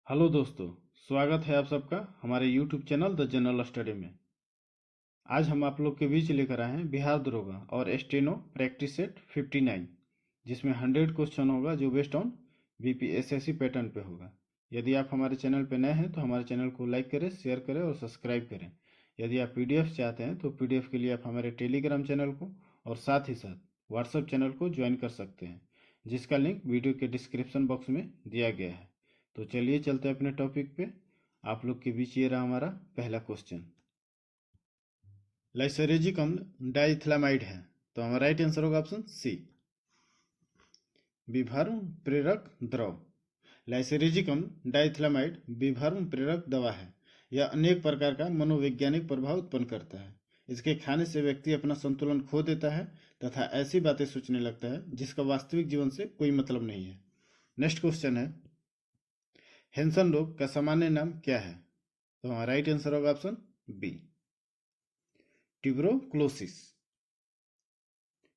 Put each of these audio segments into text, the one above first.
Hello दोस्तों, स्वागत है आप सबका हमारे YouTube channel the general study में। आज हम आप लोग के बीच लेकर आए हैं बिहार दरोगा और स्टेनो प्रैक्टिस सेट 59, जिसमें 100 क्वेश्चन होगा जो बेस्ड ऑन बीपीएसएससी पैटर्न पे होगा। यदि आप हमारे चैनल पे नए हैं तो हमारे चैनल को लाइक करें, शेयर करें और सब्सक्राइब करें। यदि आप पीडीएफ चाहते हैं तो पीडीएफ के लिए आप हमारे टेलीग्राम चैनल को और साथ ही साथ व्हाट्सएप चैनल को ज्वाइन कर सकते हैं, जिसका लिंक वीडियो के डिस्क्रिप्शन बॉक्स में दिया गया है। तो चलिए चलते हैं अपने टॉपिक पे। आप लोग के बीच ये रहा हमारा पहला क्वेश्चन। लाइसर्जिक अम्ल डाइथिलामाइड है, तो हमारा राइट आंसर होगा ऑप्शन सी, विभर्म प्रेरक द्रव। लाइसर्जिक अम्ल डाइथिलामाइड विभर्म प्रेरक दवा है। यह अनेक प्रकार का मनोवैज्ञानिक प्रभाव उत्पन्न करता है। इसके खाने से व्यक्ति अपना संतुलन खो देता है तथा ऐसी बातें सोचने लगता है जिसका वास्तविक जीवन से कोई मतलब नहीं है। नेक्स्ट क्वेश्चन है, हैंसन रोग का सामान्य नाम क्या है? तो हमारा राइट आंसर होगा ऑप्शन बी, ट्यूबरोक्लोसिस।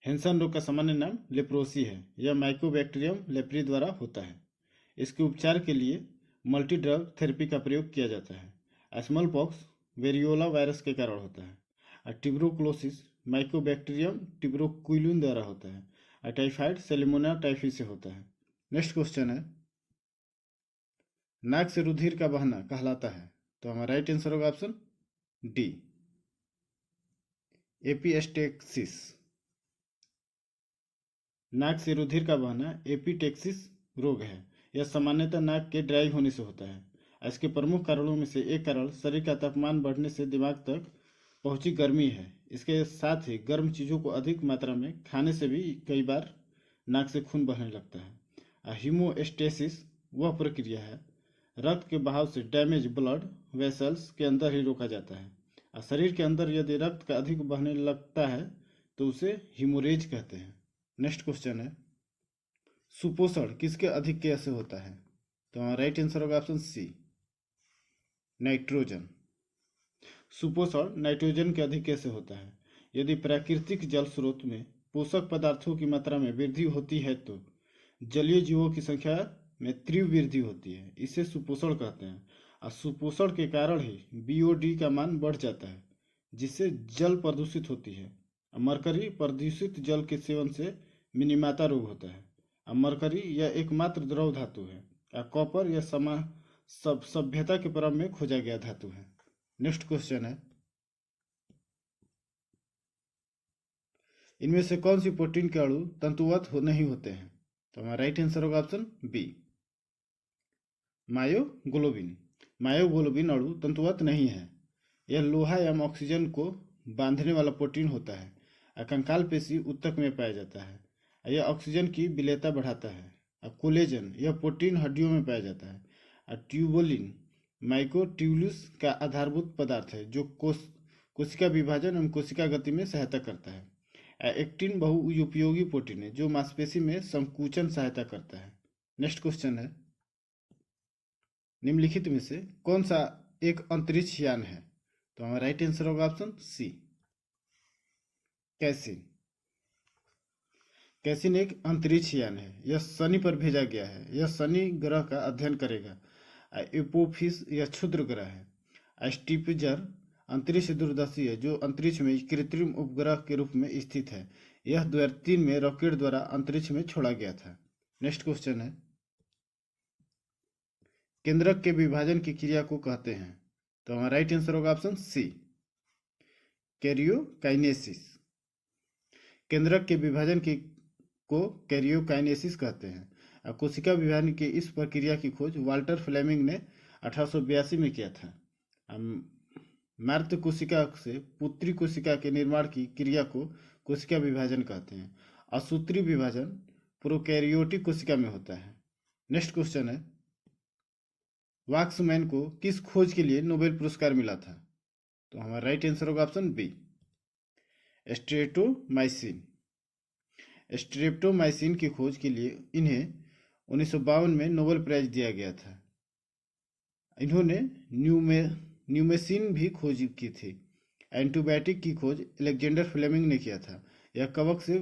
हैंसन रोग का सामान्य नाम लेप्रोसी है। यह माइकोबैक्टीरियम लेप्री द्वारा होता है। इसके उपचार के लिए मल्टी ड्रग थेरेपी का प्रयोग किया जाता है। स्मॉल पॉक्स वेरियोला वायरस के कारण होता है। ट्यूबरोक्लोसिस माइकोबैक्टीरियम ट्यूबरोक्विलिन द्वारा होता है। टाइफाइड सेलेमोना टाइफी से होता है। नेक्स्ट क्वेश्चन है, नाक से रुधिर का बहना कहलाता है? तो हमारा राइट आंसर होगा ऑप्शन डी, एपिस्टेक्सिस। नाक से रुधिर का बहना एपिटेक्सिस रोग है। यह सामान्यतः नाक के ड्राई होने से होता है। इसके प्रमुख कारणों में से एक कारण शरीर का तापमान बढ़ने से दिमाग तक पहुंची गर्मी है। इसके साथ ही गर्म चीज़ों को अधिक मात्रा में खाने से भी कई बार नाक से खून बहने लगता है। हीमोस्टेसिस वह प्रक्रिया है रक्त के बहाव से डैमेज ब्लड वेसल्स के अंदर ही रोका जाता है। और शरीर के अंदर यदि रक्त का अधिक बहने लगता है तो उसे हीमोरेज कहते हैं। नेक्स्ट क्वेश्चन है, सुपोषण किसके अधिक कैसे होता है? तो हमारा राइट आंसर होगा ऑप्शन सी, नाइट्रोजन। सुपोषण नाइट्रोजन के अधिक कैसे होता है? यदि प्राकृतिक जल स्रोत में पोषक पदार्थों की मात्रा में वृद्धि होती है तो जलीय जीवों की संख्या में तीव्र वृद्धि होती है। इसे सुपोषण कहते हैं। और सुपोषण के कारण ही बीओडी का मान बढ़ जाता है, जिससे जल प्रदूषित होती है। मरकरी प्रदूषित जल के सेवन से मिनीमाता रोग होता है। मरकरी यह एकमात्र द्रव धातु है। कॉपर यह सभ्यता के प्रारंभ में खोजा गया धातु है। नेक्स्ट क्वेश्चन है, इनमें से कौन सी प्रोटीन के अणु तंतुवत नहीं होते हैं? तो हमारा राइट आंसर होगा ऑप्शन बी, मायोग्लोबिन। मायोग्लोबिन अणु तंतुवत नहीं है। यह लोहा एवं ऑक्सीजन को बांधने वाला प्रोटीन होता है। कंकाल पेशी ऊतक में पाया जाता है। यह ऑक्सीजन की विलेयता बढ़ाता है। कोलेजन यह प्रोटीन हड्डियों में पाया जाता है। ट्यूबोलिन माइकोट्यूबुल्स का आधारभूत पदार्थ है जो कोशिका विभाजन एवं कोशिका गति में सहायता करता है। एक्टिन बहुउपयोगी प्रोटीन है जो मांसपेशी में संकुचन सहायता करता है। नेक्स्ट क्वेश्चन है, निम्नलिखित में से कौन सा एक अंतरिक्ष यान है? तो हमारा राइट आंसर होगा ऑप्शन सी, कैसिन। कैसिन एक अंतरिक्ष यान है। यह शनि पर भेजा गया है। यह शनि ग्रह का अध्ययन करेगा। एपोफिस यह क्षुद्र ग्रह है। स्टीपजर अंतरिक्ष दूरदर्शी है जो अंतरिक्ष में कृत्रिम उपग्रह के रूप में स्थित है। यह 2003 में रॉकेट द्वारा अंतरिक्ष में छोड़ा गया था। नेक्स्ट क्वेश्चन है, केंद्रक के विभाजन की क्रिया को कहते हैं? तो हमारा राइट आंसर होगा ऑप्शन सी, कैरियोकाइनेसिस। केंद्रक के विभाजन की को कैरियोकाइनेसिस कहते हैं। कोशिका विभाजन की इस प्रक्रिया की खोज वाल्टर फ्लेमिंग ने 1882 में किया था। मातृ कोशिका से पुत्री कोशिका के निर्माण की क्रिया को कोशिका विभाजन कहते हैं। असूत्री विभाजन प्रोकैरियोटिक कोशिका में होता है। नेक्स्ट क्वेश्चन है, वाक्समैन को किस खोज के लिए नोबेल पुरस्कार मिला था? तो हमारा राइट आंसर होगा ऑप्शन बी, स्ट्रेप्टोमाइसिन। स्ट्रेप्टोमाइसिन की खोज के लिए इन्हें 1952 में नोबेल प्राइज दिया गया था। इन्होंने न्यूमेसिन भी खोज की थी। एंटीबायोटिक की खोज अलेक्जेंडर फ्लेमिंग ने किया था। यह कवक से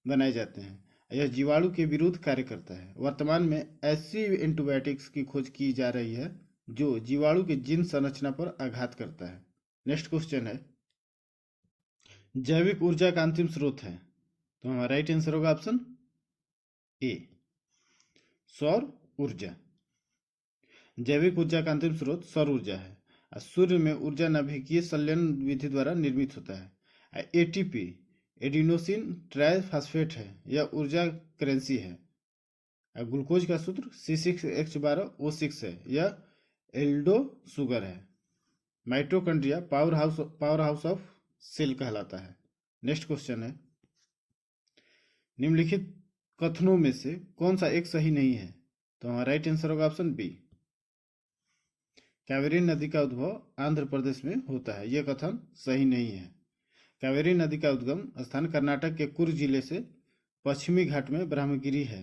बनाए जाते हैं। यह जीवाणु के विरुद्ध कार्य करता है। वर्तमान में ऐसी एंटीबायोटिक्स की खोज की जा रही है जो जीवाणु के जीन संरचना पर आघात करता है। नेक्स्ट क्वेश्चन है, जैविक ऊर्जा का अंतिम स्रोत है, तो हमारा राइट आंसर होगा ऑप्शन ए, सौर ऊर्जा। जैविक ऊर्जा का अंतिम स्रोत सौर ऊर्जा है। सूर्य में ऊर्जा नाभिकीय संलयन विधि द्वारा निर्मित होता है। एटीपी एडिनोसिन ट्राइफॉस्फेट है, यह ऊर्जा करेंसी है। ग्लूकोज का सूत्र C6H12O6 है, यह एल्डो शुगर है। Mitochondria power house of cell कहलाता है। नेक्स्ट क्वेश्चन है, निम्नलिखित कथनों में से कौन सा एक सही नहीं है, तो हमारा राइट आंसर होगा ऑप्शन बी, कावेरी नदी का उद्भव आंध्र प्रदेश में होता है। यह कथन सही नहीं है। कावेरी नदी का उद्गम स्थान कर्नाटक के कुर्ग जिले से पश्चिमी घाट में ब्रह्मगिरी है।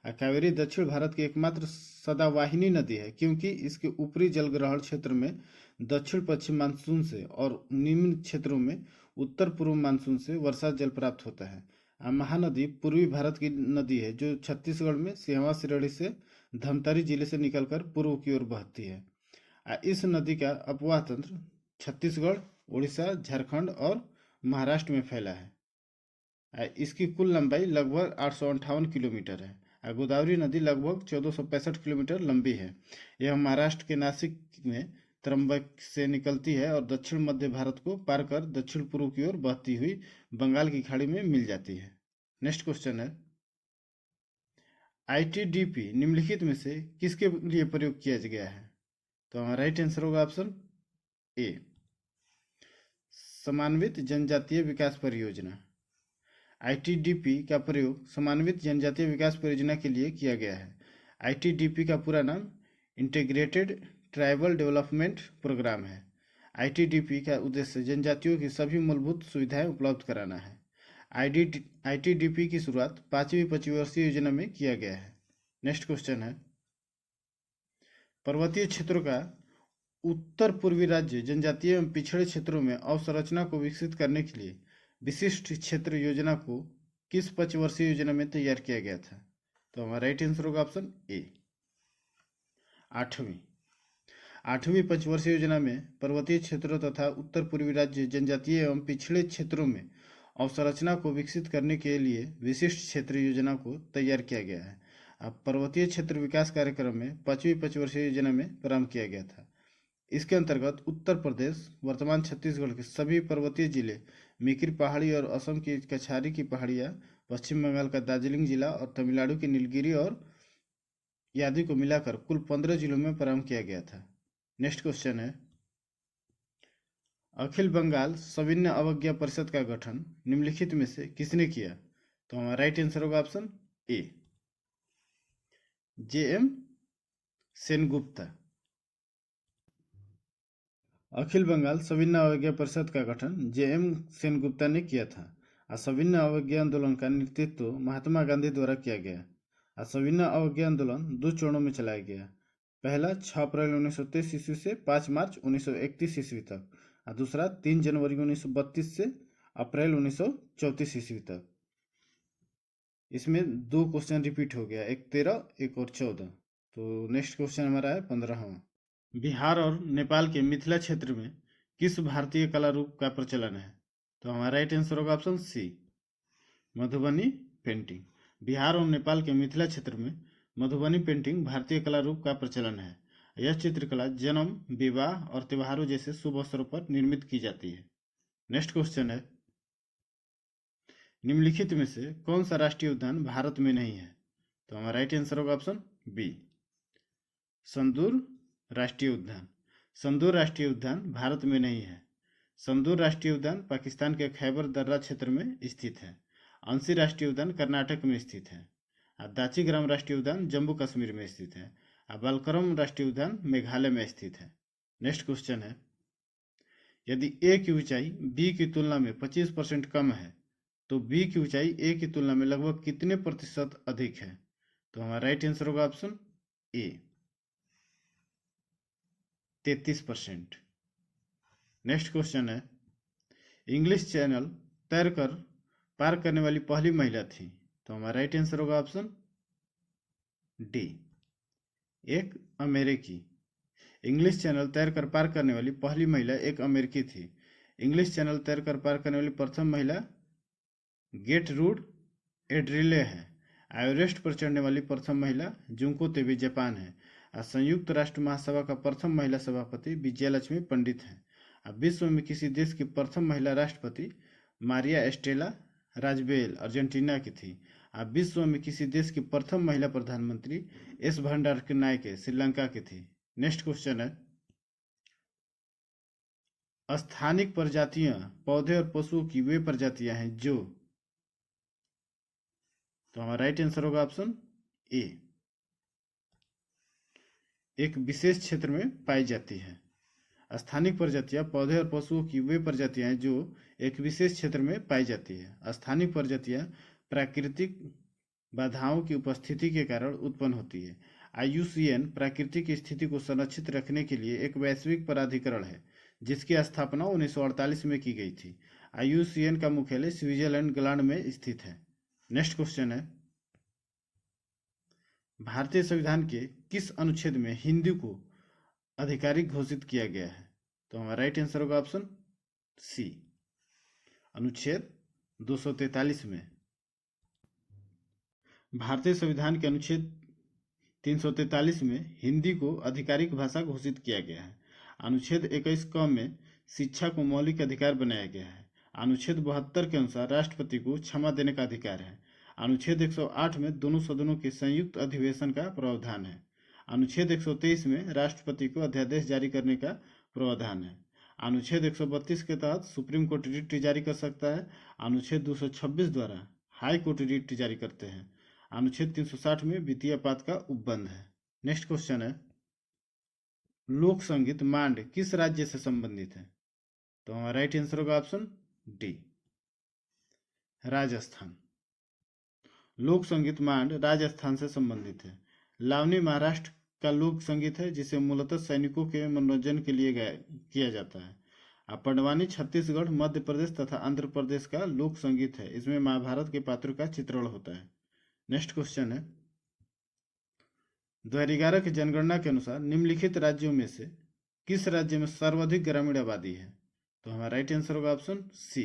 कावेरी दक्षिण भारत की एकमात्र सदावाहिनी नदी है क्योंकि इसके ऊपरी जलग्रहण क्षेत्र में दक्षिण पश्चिम मानसून से और निम्न क्षेत्रों में उत्तर पूर्व मानसून से वर्षा जल प्राप्त होता है। महानदी पूर्वी भारत की नदी है जो छत्तीसगढ़ में सिहवा सिरड़ी से धमतरी जिले से निकलकर पूर्व की ओर बहती है। इस नदी का अपवाह तंत्र छत्तीसगढ़, उड़ीसा, झारखंड और महाराष्ट्र में फैला है। इसकी कुल लंबाई लगभग 858 किलोमीटर है। गोदावरी नदी लगभग 1465 किलोमीटर लंबी है। यह महाराष्ट्र के नासिक में त्रंबक से निकलती है और दक्षिण मध्य भारत को पार कर दक्षिण पूर्व की ओर बहती हुई बंगाल की खाड़ी में मिल जाती है। नेक्स्ट क्वेश्चन है, ITDP निम्नलिखित में से किसके लिए प्रयोग किया गया है, तो हमारा राइट आंसर होगा ऑप्शन ए, समन्वित जनजातीय विकास परियोजना। ITDP का प्रयोग समन्वित जनजातीय विकास परियोजना के लिए किया गया है। ITDP का पूरा नाम इंटीग्रेटेड ट्राइबल डेवलपमेंट प्रोग्राम है। ITDP का उद्देश्य जनजातियों की सभी मूलभूत सुविधाएं उपलब्ध कराना है। ITDP की शुरुआत 5वीं पंचवर्षीय योजना में किया गया है। नेक्स्ट क्वेश्चन है, पर्वतीय क्षेत्रों का उत्तर पूर्वी राज्य जनजातीय एवं पिछड़े क्षेत्रों में अवसंरचना को विकसित करने के लिए विशिष्ट क्षेत्र योजना को किस पंचवर्षीय योजना में तैयार किया गया था, तो हमारा राइट आंसर होगा ऑप्शन ए, आठवीं पंचवर्षीय योजना में पर्वतीय क्षेत्रों तथा उत्तर पूर्वी राज्य जनजातीय एवं पिछड़े क्षेत्रों में अवसंरचना को विकसित करने के लिए विशिष्ट क्षेत्र योजना को तैयार किया गया है। अब पर्वतीय क्षेत्र विकास कार्यक्रम में 5वीं पंचवर्षीय योजना में प्रारंभ किया गया था। इसके अंतर्गत उत्तर प्रदेश, वर्तमान छत्तीसगढ़ के सभी पर्वतीय जिले, मिकिर पहाड़ी और असम की कछारी की पहाड़ियाँ, पश्चिम बंगाल का दार्जिलिंग जिला और तमिलनाडु के नीलगिरी और आदि को मिलाकर कुल 15 जिलों में प्रारंभ किया गया था। नेक्स्ट क्वेश्चन है, अखिल बंगाल सविनय अवज्ञा परिषद का गठन निम्नलिखित में से किसने किया, तो हमारा राइट आंसर होगा ऑप्शन ए, JM सेनगुप्ता। अखिल बंगाल सविनय अवज्ञा परिषद का गठन JM सेनगुप्ता ने किया था। सविनय अवज्ञा आंदोलन का नेतृत्व महात्मा गांधी द्वारा किया गया। सविनय अवज्ञा आंदोलन 2 चरणों में चलाया गया। पहला 6 अप्रैल 1923 ईस्वी से 5 मार्च 1931 ईस्वी तक, और दूसरा 3 जनवरी 1932 से अप्रैल 1934 ईस्वी तक। इसमें 2 क्वेश्चन रिपीट हो गया, एक 13 एक और 14। तो नेक्स्ट क्वेश्चन हमारा है 15वां, बिहार और नेपाल के मिथिला क्षेत्र में किस भारतीय कला रूप का प्रचलन है, तो हमारा राइट आंसर होगा option C, Madhubani painting. Bihar और नेपाल के मिथिला क्षेत्र में मधुबनी पेंटिंग भारतीय कला रूप का प्रचलन है। यह चित्रकला जन्म, विवाह और त्योहारों जैसे शुभ अवसरों पर निर्मित की जाती है। नेक्स्ट क्वेश्चन है, निम्नलिखित में से कौन सा राष्ट्रीय उद्यान भारत में नहीं है, तो हमारा राइट आंसर होगा ऑप्शन बी, संदूर राष्ट्रीय उद्यान। संदूर राष्ट्रीय उद्यान भारत में नहीं है। संदूर राष्ट्रीय उद्यान पाकिस्तान के खैबर दर्रा क्षेत्र में स्थित है। अंसी राष्ट्रीय उद्यान कर्नाटक में स्थित है। दाचीग्राम राष्ट्रीय उद्यान जम्मू कश्मीर में स्थित है। बालकरम राष्ट्रीय उद्यान मेघालय में स्थित है। नेक्स्ट क्वेश्चन है, यदि ए की ऊंचाई बी की तुलना में 25% कम है तो बी की ऊंचाई ए की तुलना में लगभग कितने प्रतिशत अधिक है, तो हमारा राइट आंसर होगा ऑप्शन ए, 33%। नेक्स्ट क्वेश्चन है, इंग्लिश चैनल तैरकर पार करने वाली पहली महिला थी, तो हमारा राइट आंसर होगा ऑप्शन डी। एक अमेरिकी। इंग्लिश चैनल तैरकर पार करने वाली पहली महिला एक अमेरिकी थी। इंग्लिश चैनल तैरकर पार करने वाली प्रथम महिला गेटरूड एड्रिले है। एवरेस्ट पर चढ़ने वाली प्रथम महिला जुंको तेबी जापान है। और संयुक्त राष्ट्र महासभा का प्रथम महिला सभापति विजयलक्ष्मी पंडित है। और विश्व में किसी देश की प्रथम महिला राष्ट्रपति मारिया एस्टेला राजबेल अर्जेंटीना की थी। और विश्व में किसी देश की प्रथम महिला प्रधानमंत्री एस भंडारनायके श्रीलंका की थी। नेक्स्ट क्वेश्चन है, स्थानिक प्रजातियां पौधे और पशुओं की वे प्रजातियां हैं जो, तो हमारा राइट आंसर होगा ऑप्शन ए, एक विशेष क्षेत्र में पाई जाती है। स्थानिक प्रजातियां पौधे और पशुओं की वे प्रजातियां हैं जो एक विशेष क्षेत्र में पाई जाती है। स्थानिक प्रजातियां प्राकृतिक बाधाओं की उपस्थिति के कारण उत्पन्न होती है। IUCN प्राकृतिक स्थिति को संरक्षित रखने के लिए एक वैश्विक प्राधिकरण है जिसकी स्थापना 1948 में की गई थी। IUCN का मुख्यालय स्विट्जरलैंड ग्लांड में स्थित है। नेक्स्ट क्वेश्चन है, भारतीय संविधान के किस अनुच्छेद में हिंदी को आधिकारिक घोषित किया गया है? तो हमारा राइट आंसर होगा ऑप्शन सी, अनुच्छेद 243 में। भारतीय संविधान के अनुच्छेद 343 में हिंदी को आधिकारिक भाषा घोषित किया गया है। अनुच्छेद 21 क में शिक्षा को मौलिक अधिकार बनाया गया है। अनुच्छेद 72 के अनुसार राष्ट्रपति को क्षमा देने का अधिकार है। अनुच्छेद 108 में दोनों सदनों के संयुक्त अधिवेशन का प्रावधान है। अनुच्छेद 123 में राष्ट्रपति को अध्यादेश जारी करने का प्रावधान है। अनुच्छेद 132 के तहत सुप्रीम कोर्ट रिट जारी कर सकता है। अनुच्छेद 226 द्वारा हाई कोर्ट रिट जारी करते हैं। अनुच्छेद 360 में वित्तीय आपात का उपबंध है। नेक्स्ट क्वेश्चन है, लोक संगीत मांड किस राज्य से संबंधित है? तो हमारा राइट आंसर होगा ऑप्शन डी, राजस्थान। लोक संगीत मांड राजस्थान से संबंधित है। लावनी महाराष्ट्र का लोक संगीत है जिसे मूलतः सैनिकों के मनोरंजन के लिए किया जाता है। पंडवानी छत्तीसगढ़, मध्य प्रदेश तथा आंध्र प्रदेश का लोक संगीत है। इसमें महाभारत के पात्रों का चित्रण होता है। नेक्स्ट क्वेश्चन है, 2011 की जनगणना के अनुसार निम्नलिखित राज्यों में से किस राज्य में सर्वाधिक ग्रामीण आबादी है? तो हमारा राइट आंसर होगा ऑप्शन सी,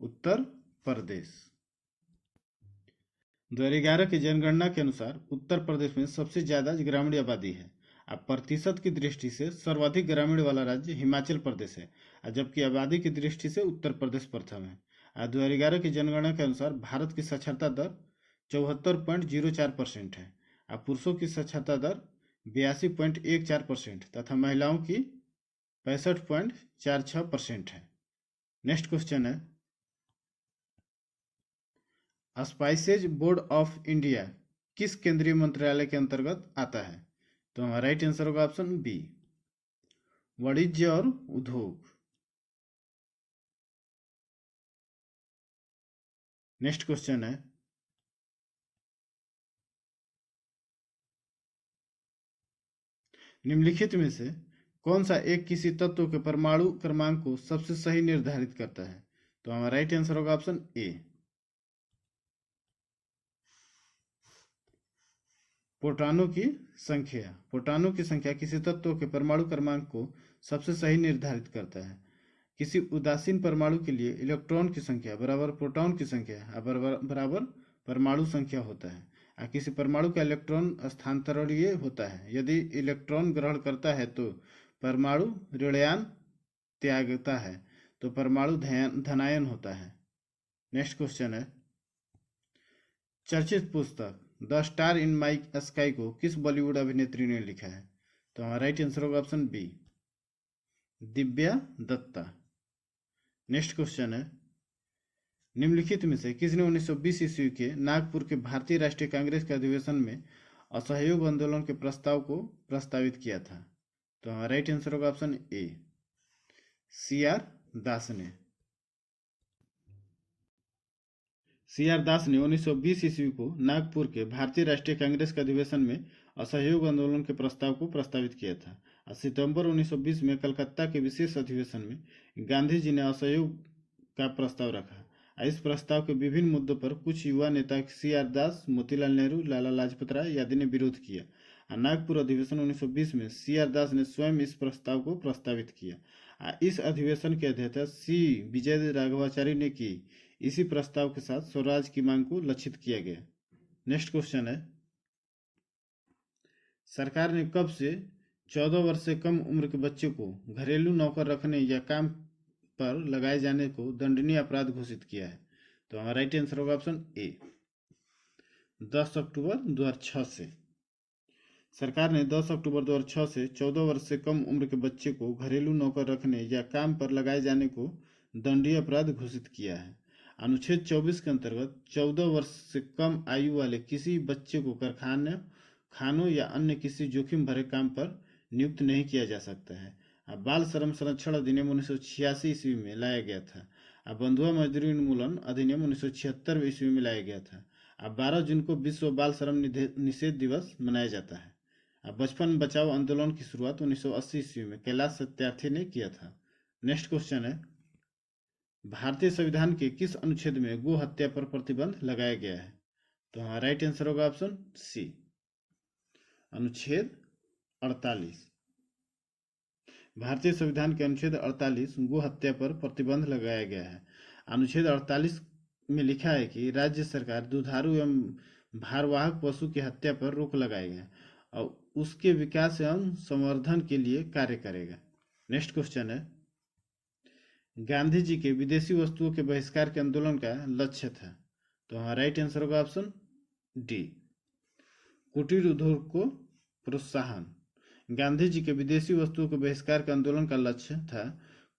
उत्तर प्रदेश। 2011 की जनगणना के अनुसार उत्तर प्रदेश में सबसे ज्यादा ग्रामीण आबादी है। अब प्रतिशत की दृष्टि से सर्वाधिक ग्रामीण वाला राज्य हिमाचल प्रदेश है, जबकि आबादी की दृष्टि से उत्तर प्रदेश प्रथम है। 2011 की जनगणना के अनुसार भारत की साक्षरता दर 74.04% है। पुरुषों की साक्षरता दर 82.14% तथा महिलाओं की 65.46% है। नेक्स्ट क्वेश्चन है, स्पाइसेज बोर्ड ऑफ इंडिया किस केंद्रीय मंत्रालय के अंतर्गत आता है? तो हमारा राइट आंसर होगा ऑप्शन बी, वाणिज्य और उद्योग। नेक्स्ट क्वेश्चन है, निम्नलिखित में से कौन सा एक किसी तत्व के परमाणु क्रमांक को सबसे सही निर्धारित करता है? तो हमारा राइट आंसर होगा ऑप्शन ए, प्रोटॉनों की संख्या। प्रोटॉनों की संख्या किसी तत्व के परमाणु क्रमांक को सबसे सही निर्धारित करता है। किसी उदासीन परमाणु के लिए इलेक्ट्रॉन की संख्या बराबर प्रोटॉन की संख्या बराबर परमाणु संख्या होता है। किसी परमाणु का इलेक्ट्रॉन स्थानांतरणीय होता है। यदि इलेक्ट्रॉन ग्रहण करता है तो परमाणु ऋणायन त्यागता है तो परमाणु धनायन होता है। नेक्स्ट क्वेश्चन है, चर्चित पुस्तक The Star in My Sky को किस बॉलीवुड अभिनेत्री ने लिखा है? तो हमारा राइट आंसर होगा option B, Divya Dutta. Next question है, निम्नलिखित में से किसने 1920 ईस्वी के नागपुर के भारतीय राष्ट्रीय कांग्रेस के अधिवेशन में असहयोग आंदोलन के प्रस्ताव को प्रस्तावित किया था? तो हमारा राइट आंसर होगा ऑप्शन ए, CR दास ने। CR दास ने 1920 ईस्वी को नागपुर के भारतीय राष्ट्रीय कांग्रेस के अधिवेशन में असहयोग आंदोलन के प्रस्ताव को प्रस्तावित किया था। सितंबर 1920 में कलकत्ता के विशेष अधिवेशन में गांधी जी ने असहयोग का प्रस्ताव रखा। इस प्रस्ताव के विभिन्न मुद्दों पर कुछ युवा नेता CR दास, मोतीलाल नेहरू, लाला लाजपत राय आदि ने विरोध किया। नागपुर अधिवेशन 1920 में CR दास ने स्वयं इस प्रस्ताव को प्रस्तावित किया। इस अधिवेशन की अध्यक्षता C विजय राघवाचारी ने की। इसी प्रस्ताव के साथ स्वराज की मांग को लक्षित किया गया। नेक्स्ट क्वेश्चन है, सरकार ने कब से 14 वर्ष से कम उम्र के बच्चे को घरेलू नौकर रखने या काम पर लगाए जाने को दंडनीय अपराध घोषित किया है? तो हमारा राइट आंसर होगा ऑप्शन ए, 10 अक्टूबर 2006 से। सरकार ने 10 अक्टूबर 2006 से 14 वर्ष से कम उम्र के बच्चे को घरेलू नौकर रखने या काम पर लगाए जाने को दंडनीय अपराध घोषित किया है। अनुच्छेद 24 के अंतर्गत 14 वर्ष से कम आयु वाले किसी बच्चे को कारखाने, खानों या अन्य किसी जोखिम भरे काम पर नियुक्त नहीं किया जा सकता है। बाल श्रम संरक्षण अधिनियम 1986 ईस्वी में लाया गया था। बंधुआ मजदूरी उन्मूलन अधिनियम 1976 ईस्वी में लाया गया था। 12 जून को विश्व बाल श्रम निषेध दिवस मनाया जाता है। बचपन बचाओ आंदोलन की शुरुआत 1980 ईस्वी में कैलाश सत्यार्थी ने किया था। नेक्स्ट क्वेश्चन है, भारतीय संविधान के किस अनुच्छेद में गो हत्या पर प्रतिबंध लगाया गया है? तो हमारा राइट आंसर होगा ऑप्शन सी, अनुच्छेद 48। भारतीय संविधान के अनुच्छेद 48 गो हत्या पर प्रतिबंध लगाया गया है। अनुच्छेद 48 में लिखा है कि राज्य सरकार दुधारू एवं भारवाहक पशु की हत्या पर रोक लगाएगा और उसके विकास एवं संवर्धन के लिए कार्य करेगा। नेक्स्ट क्वेश्चन है, गांधी जी के विदेशी वस्तुओं के बहिष्कार के आंदोलन का लक्ष्य था? तो हमारा राइट आंसर होगा ऑप्शन डी, कुटीर उद्योग को प्रोत्साहन। गांधी जी के विदेशी वस्तुओं के बहिष्कार के आंदोलन का लक्ष्य था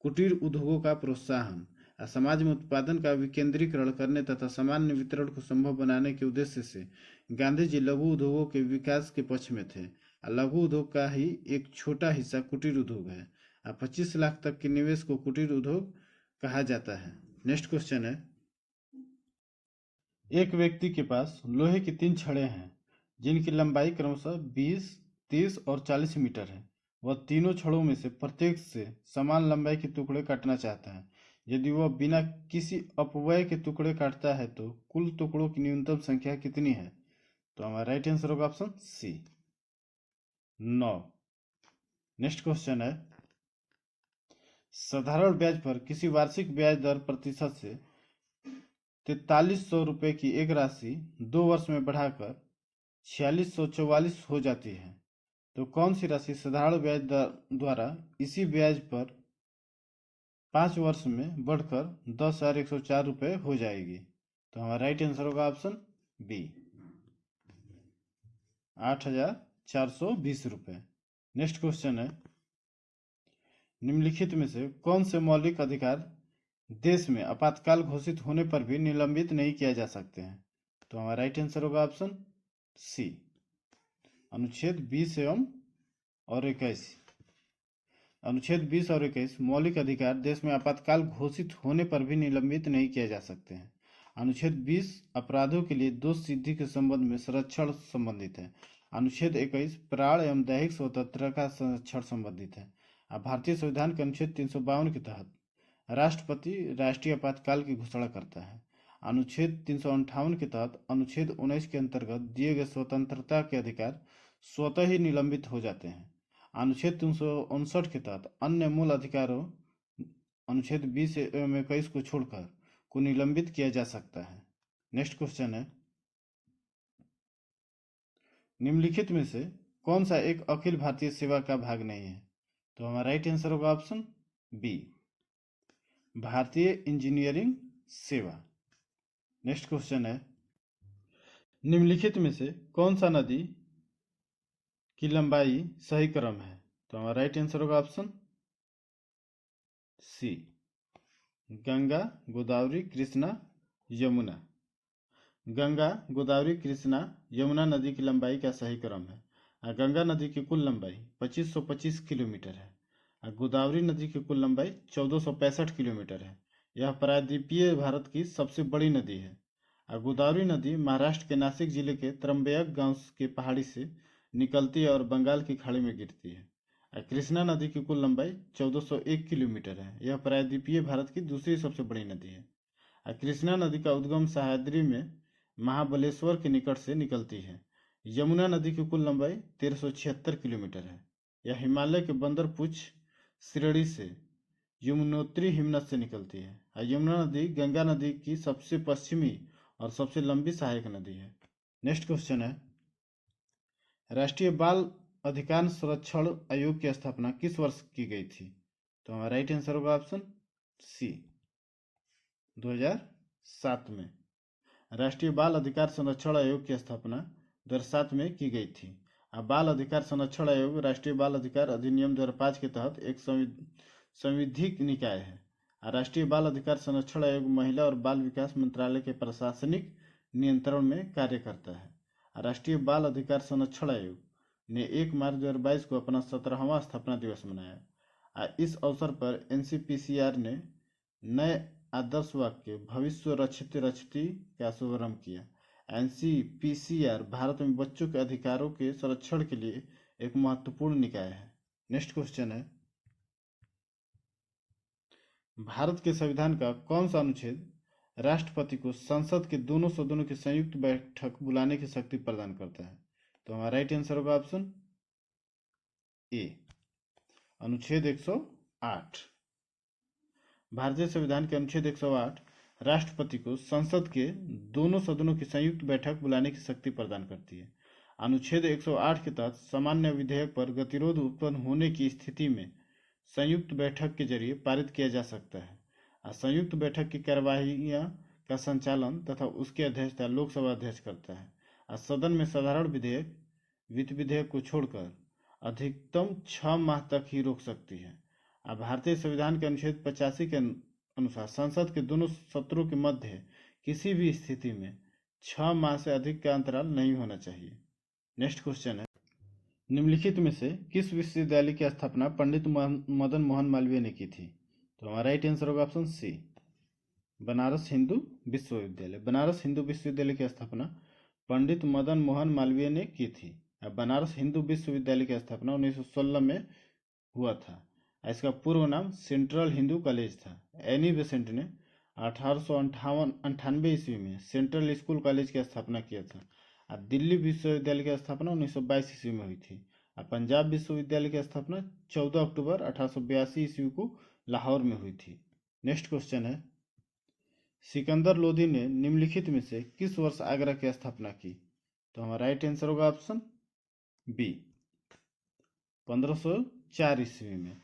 कुटीर उद्योगों का प्रोत्साहन, समाज में उत्पादन का विकेंद्रीकरण करने तथा सामान्य वितरण को संभव बनाने के उद्देश्य से गांधी जी लघु उद्योगों के विकास के पक्ष में थे। लघु उद्योग का ही एक छोटा हिस्सा कुटीर उद्योग है। 25 लाख तक के निवेश को कुटीर उद्योग कहा जाता है। नेक्स्ट क्वेश्चन है, एक व्यक्ति के पास लोहे की 3 छड़ें हैं जिनकी लंबाई क्रमशः 20, 30 और 40 मीटर है। वह तीनों छड़ों में से प्रत्येक से समान लंबाई के टुकड़े काटना चाहता है। यदि वह बिना किसी अपव्यय के टुकड़े काटता है तो कुल टुकड़ों की न्यूनतम संख्या कितनी है? तो हमारा राइट आंसर होगा ऑप्शन सी, 9। नेक्स्ट क्वेश्चन है, साधारण ब्याज पर किसी वार्षिक ब्याज दर प्रतिशत से 4300 रुपये की एक राशि 2 वर्ष में बढ़ाकर 4644 हो जाती है, तो कौन सी राशि साधारण ब्याज दर द्वारा इसी ब्याज पर 5 वर्ष में बढ़कर 10,104 रुपये हो जाएगी? तो हमारा राइट आंसर होगा ऑप्शन बी, 8,420 रुपये। नेक्स्ट क्वेश्चन है, निम्नलिखित में से कौन से मौलिक अधिकार देश में आपातकाल घोषित होने पर भी निलंबित नहीं किया जा सकते हैं? तो हमारा राइट आंसर होगा ऑप्शन सी, अनुच्छेद 20 और 21। अनुच्छेद 20 और 21 मौलिक अधिकार देश में आपातकाल घोषित होने पर भी निलंबित नहीं किए जा सकते हैं। अनुच्छेद 20 अपराधों के लिए दोष सिद्धि के संबंध में संरक्षण संबंधित है। अनुच्छेद 21 प्राण एवं दैहिक स्वतंत्रता का संरक्षण संबंधित है। भारतीय संविधान के अनुच्छेद 352 के तहत राष्ट्रपति राष्ट्रीय आपातकाल की घोषणा करता है। अनुच्छेद 358 के तहत अनुच्छेद 19 के अंतर्गत दिए गए स्वतंत्रता के अधिकार स्वतः ही निलंबित हो जाते हैं। अनुच्छेद 359 के तहत अन्य मूल अधिकारों अनुच्छेद 20 एवं 21 को छोड़कर को निलंबित किया जा सकता है। नेक्स्ट क्वेश्चन है, निम्नलिखित में से कौन सा एक अखिल भारतीय सेवा का भाग नहीं है? तो हमारा राइट आंसर होगा ऑप्शन बी, भारतीय इंजीनियरिंग सेवा। नेक्स्ट क्वेश्चन है, निम्नलिखित में से कौन सा नदी की लंबाई सही क्रम है? तो हमारा राइट आंसर होगा ऑप्शन सी, गंगा, गोदावरी, कृष्णा, यमुना। गंगा, गोदावरी, कृष्णा, यमुना नदी की लंबाई का सही क्रम है। गंगा नदी की कुल लंबाई 2525 किलोमीटर है। गोदावरी नदी की कुल लंबाई 1465 किलोमीटर है। यह प्रायद्वीपीय भारत की सबसे बड़ी नदी है। गोदावरी नदी महाराष्ट्र के नासिक जिले के त्रंबक गांव के पहाड़ी से निकलती है और बंगाल की खाड़ी में गिरती है। कृष्णा नदी की कुल लंबाई 1401 किलोमीटर है। यह प्रायद्वीपीय भारत की दूसरी सबसे बड़ी नदी है। कृष्णा नदी का उद्गम सह्याद्री में महाबलेश्वर के निकट से निकलती है। यमुना नदी की कुल लंबाई 1376 किलोमीटर है। यह हिमालय के बंदरपुछ श्रेणी से यमुनोत्री हिमनद से निकलती है। यमुना नदी गंगा नदी की सबसे पश्चिमी और सबसे लंबी सहायक नदी है। नेक्स्ट क्वेश्चन है, राष्ट्रीय बाल अधिकार संरक्षण आयोग की स्थापना किस वर्ष की गई थी? तो हमारा राइट आंसर होगा ऑप्शन सी, 2007 में। राष्ट्रीय बाल अधिकार संरक्षण आयोग की स्थापना 2007 में की गई थी। बाल अधिकार संरक्षण आयोग राष्ट्रीय बाल अधिकार अधिनियम 2005 के तहत एक संविधिक निकाय है। राष्ट्रीय बाल अधिकार संरक्षण आयोग महिला और बाल विकास मंत्रालय के प्रशासनिक नियंत्रण में कार्य करता है। राष्ट्रीय बाल अधिकार संरक्षण आयोग ने 1 मार्च 2022 को अपना 17वां स्थापना दिवस मनाया। इस अवसर पर एनसीपीसीआर ने नए आदर्श वाक्य भविष्य रक्षित रक्षती का शुभारंभ किया। एनसीपीसीआर भारत में बच्चों के अधिकारों के संरक्षण के लिए एक महत्वपूर्ण निकाय है। नेक्स्ट क्वेश्चन है, भारत के संविधान का कौन सा अनुच्छेद राष्ट्रपति को संसद के दोनों सदनों की संयुक्त बैठक बुलाने की शक्ति प्रदान करता है? तो हमारा राइट आंसर होगा ऑप्शन ए, अनुच्छेद 108। भारतीय संविधान के अनुच्छेद 108 राष्ट्रपति को संसद के दोनों सदनों की संयुक्त बैठक बुलाने की शक्ति प्रदान करती है। अनुच्छेद 108 के तहत सामान्य विधेयक पर गतिरोध उत्पन्न होने की स्थिति में संयुक्त बैठक के जरिए पारित किया जा सकता है। संयुक्त बैठक की कार्यवाहियां का संचालन तथा उसकी अध्यक्षता लोकसभा अध्यक्ष करता है। सदन में साधारण विधेयक वित्त विधेयक को छोड़कर अधिकतम 6 माह तक ही रोक सकती है। भारतीय संविधान के अनुच्छेद 85 के अनुसार संसद के दोनों सत्रों के मध्य किसी भी स्थिति में 6 माह से अधिक का अंतराल नहीं होना चाहिए। नेक्स्ट क्वेश्चन है, निम्नलिखित में से किस विश्वविद्यालय की स्थापना पंडित मदन मोहन मालवीय ने की थी? तो हमारा राइट आंसर होगा ऑप्शन सी, बनारस हिंदू विश्वविद्यालय। बनारस हिंदू विश्वविद्यालय की स्थापना पंडित मदन मोहन मालवीय ने की थी। बनारस हिंदू विश्वविद्यालय की स्थापना 1916 में हुआ था। इसका पूर्व नाम सेंट्रल हिंदू कॉलेज था। एनी बेसेंट ने 1898 ईस्वी में सेंट्रल स्कूल कॉलेज की स्थापना किया था। दिल्ली विश्वविद्यालय की स्थापना 1922 ईस्वी में हुई थी। पंजाब विश्वविद्यालय की स्थापना 14 अक्टूबर 1882 ईस्वी को लाहौर में हुई थी। नेक्स्ट क्वेश्चन है, सिकंदर लोदी ने निम्नलिखित में से किस वर्ष आगरा की स्थापना की? तो हमारा राइट आंसर होगा ऑप्शन बी, 1504 ईस्वी में।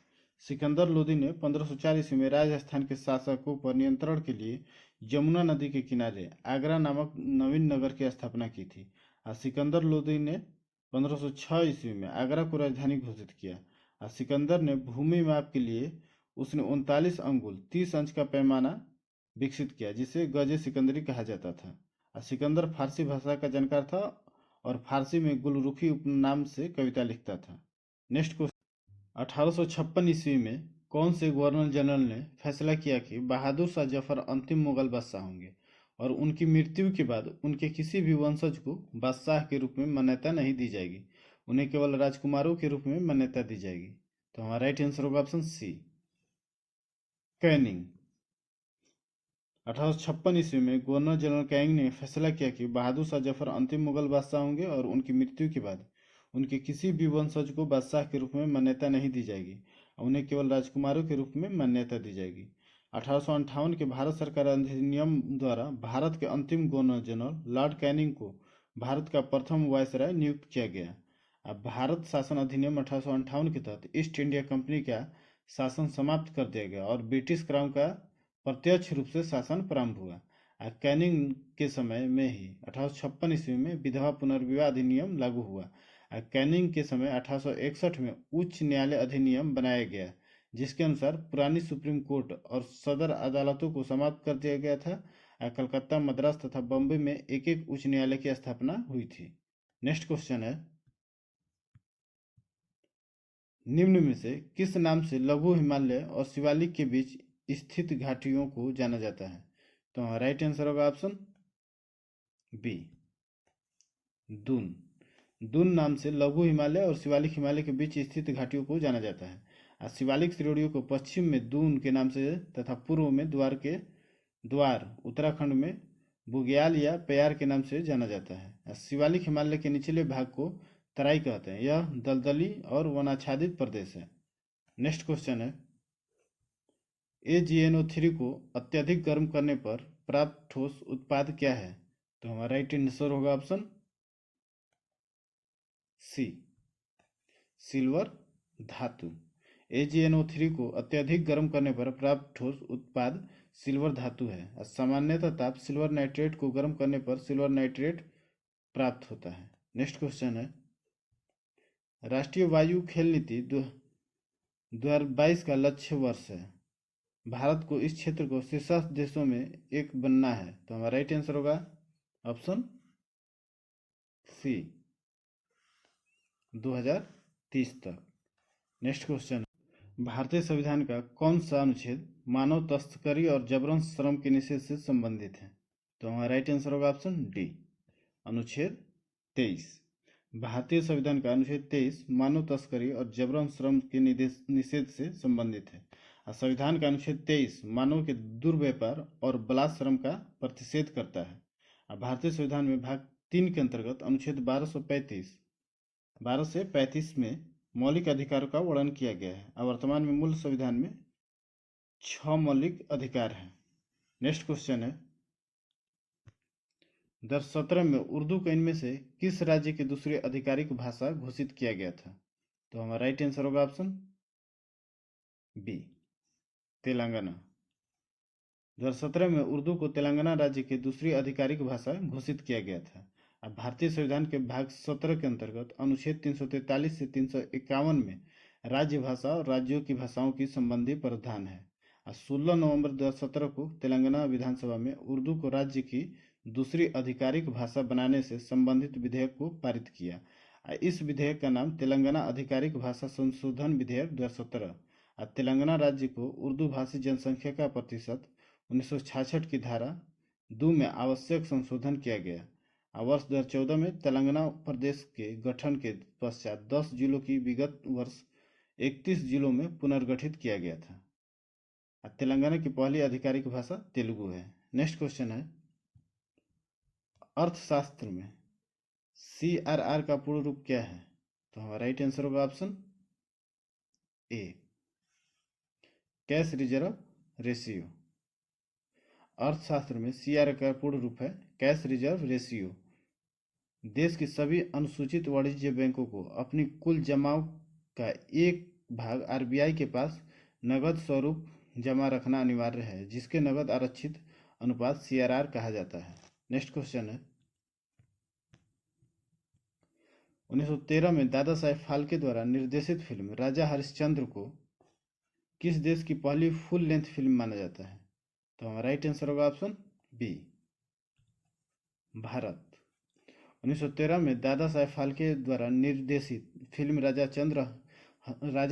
सिकंदर लोदी ने 1504 ईस्वी में राजस्थान के शासकों पर नियंत्रण के लिए यमुना नदी के किनारे आगरा नामक नवीन नगर की स्थापना की थी। सिकंदर लोदी ने 1506 ईस्वी में आगरा को राजधानी घोषित किया। सिकंदर ने भूमि माप के लिए उसने 39 अंगुल 30 अंश का पैमाना विकसित किया, जिसे गजे सिकंदरी कहा जाता था। सिकंदर फारसी भाषा का जानकार था और फारसी में गुलरुखी उपनाम से कविता लिखता था। नेक्स्ट क्वेश्चन, 1856 ईस्वी में कौन से गवर्नर जनरल ने फैसला किया कि बहादुर शाह जफर अंतिम मुगल बादशाह होंगे और उनकी मृत्यु के बाद उनके किसी भी वंशज को बादशाह के रूप में मान्यता नहीं दी जाएगी, उन्हें केवल राजकुमारों के रूप में मान्यता दी जाएगी? तो हमारा राइट आंसर होगा ऑप्शन सी, कैनिंग। 1856 ईस्वी में गवर्नर जनरल कैनिंग ने फैसला किया कि बहादुर शाह जफर अंतिम मुगल बादशाह होंगे और उनकी मृत्यु के बाद उनके किसी भी वंशज को बादशाह के रूप में मान्यता नहीं दी जाएगी, उन्हें केवल राजकुमारों के रूप में मान्यता दी जाएगी। 1858 के भारत सरकार अधिनियम द्वारा भारत के अंतिम गवर्नर जनरल लॉर्ड कैनिंग को भारत का प्रथम वायसराय नियुक्त किया गया। अब भारत शासन अधिनियम 1858 के तहत ईस्ट इंडिया कंपनी का शासन समाप्त कर दिया गया और ब्रिटिश क्राउन का प्रत्यक्ष रूप से शासन प्रारंभ हुआ। कैनिंग के समय में ही 1856 ईस्वी में विधवा पुनर्विवाह अधिनियम लागू हुआ। कैनिंग के समय 1861 में उच्च न्यायालय अधिनियम बनाया गया, जिसके अनुसार पुरानी सुप्रीम कोर्ट और सदर अदालतों को समाप्त कर दिया गया था। कलकत्ता, मद्रास तथा बम्बई में एक एक उच्च न्यायालय की स्थापना हुई थी। नेक्स्ट क्वेश्चन है, निम्न में से किस नाम से लघु हिमालय और शिवालिक के बीच स्थित घाटियों को जाना जाता है? तो राइट आंसर होगा ऑप्शन बी, दून। दून नाम से लघु हिमालय और शिवालिक हिमालय के बीच स्थित घाटियों को जाना जाता है। शिवालिक श्रेणियों को पश्चिम में दून के नाम से तथा पूर्व में द्वार उत्तराखंड में बुग्याल या प्यार के नाम से जाना जाता है। शिवालिक हिमालय के निचले भाग को तराई कहते हैं। यह दलदली और वनाच्छादित प्रदेश है। नेक्स्ट क्वेश्चन है, AgNO3 को अत्यधिक गर्म करने पर प्राप्त ठोस उत्पाद क्या है? तो हमारा राइट आंसर होगा ऑप्शन सी, सिल्वर धातु। AgNO3 को अत्यधिक गर्म करने पर प्राप्त ठोस उत्पाद सिल्वर धातु है। सामान्यतः ताप सिल्वर नाइट्रेट को गर्म करने पर सिल्वर नाइट्रेट प्राप्त होता है। नेक्स्ट क्वेश्चन है, राष्ट्रीय वायु खेल नीति 2022 का लक्ष्य वर्ष है। भारत को इस क्षेत्र को शीर्ष देशों में एक बनना है। तो हमारा राइट आंसर होगा ऑप्शन सी, 2030 तक। नेक्स्ट क्वेश्चन, भारतीय संविधान का कौन सा अनुच्छेद मानव तस्करी और जबरन श्रम के निषेध से संबंधित है? तो हमारा राइट आंसर होगा ऑप्शन डी, अनुच्छेद 23। भारतीय संविधान का अनुच्छेद 23 मानव तस्करी और जबरन श्रम के निषेध से संबंधित है। संविधान का अनुच्छेद 23 मानव के दुर्व्यापार और बलात्श्रम का प्रतिषेध करता है। भारतीय संविधान में भाग 3 के अंतर्गत अनुच्छेद 12 से 35 में मौलिक अधिकारों का वर्णन किया गया है। वर्तमान में मूल संविधान में 6 मौलिक अधिकार हैं। नेक्स्ट क्वेश्चन है, दर्ज 17 में उर्दू को इनमें से किस राज्य की दूसरी आधिकारिक भाषा घोषित किया गया था? तो हमारा राइट आंसर होगा ऑप्शन बी, तेलंगाना। 2017 में उर्दू को तेलंगाना राज्य की दूसरी आधिकारिक भाषा घोषित किया गया था। अब भारतीय संविधान के भाग 17 के अंतर्गत अनुच्छेद 343 से 351 में राज्य भाषा और राज्यों की भाषाओं की संबंधी प्रावधान है। 16 नवंबर 2017 को तेलंगाना विधानसभा में उर्दू को राज्य की दूसरी आधिकारिक भाषा बनाने से संबंधित विधेयक को पारित किया। इस विधेयक का नाम तेलंगाना आधिकारिक भाषा संशोधन विधेयक 2017। तेलंगाना राज्य को उर्दू भाषी जनसंख्या का प्रतिशत 1966 की धारा 2 में आवश्यक संशोधन किया गया। वर्ष 2014 में तेलंगाना प्रदेश के गठन के पश्चात 10 जिलों की विगत वर्ष 31 जिलों में पुनर्गठित किया गया था। तेलंगाना की पहली आधिकारिक भाषा तेलुगु है। नेक्स्ट क्वेश्चन है, अर्थशास्त्र में CRR का पूर्ण रूप क्या है? तो हमारा राइट आंसर होगा ऑप्शन ए, कैश रिजर्व रेशियो। अर्थशास्त्र में CRR का पूर्ण रूप है कैश रिजर्व रेशियो। देश की सभी अनुसूचित वाणिज्य बैंकों को अपनी कुल जमाओं का एक भाग RBI के पास नगद स्वरूप जमा रखना अनिवार्य है, जिसके नगद आरक्षित अनुपात CRR कहा जाता है। नेक्स्ट क्वेश्चन है, 1913 में दादा साहेब फाल्के द्वारा निर्देशित फिल्म राजा हरिश्चंद्र को किस देश की पहली फुल लेंथ फिल्म माना जाता है? तो हमारा राइट आंसर होगा ऑप्शन बी, भारत। 1913 में दादा साहेब फाल्के द्वारा निर्देशित फिल्म राजा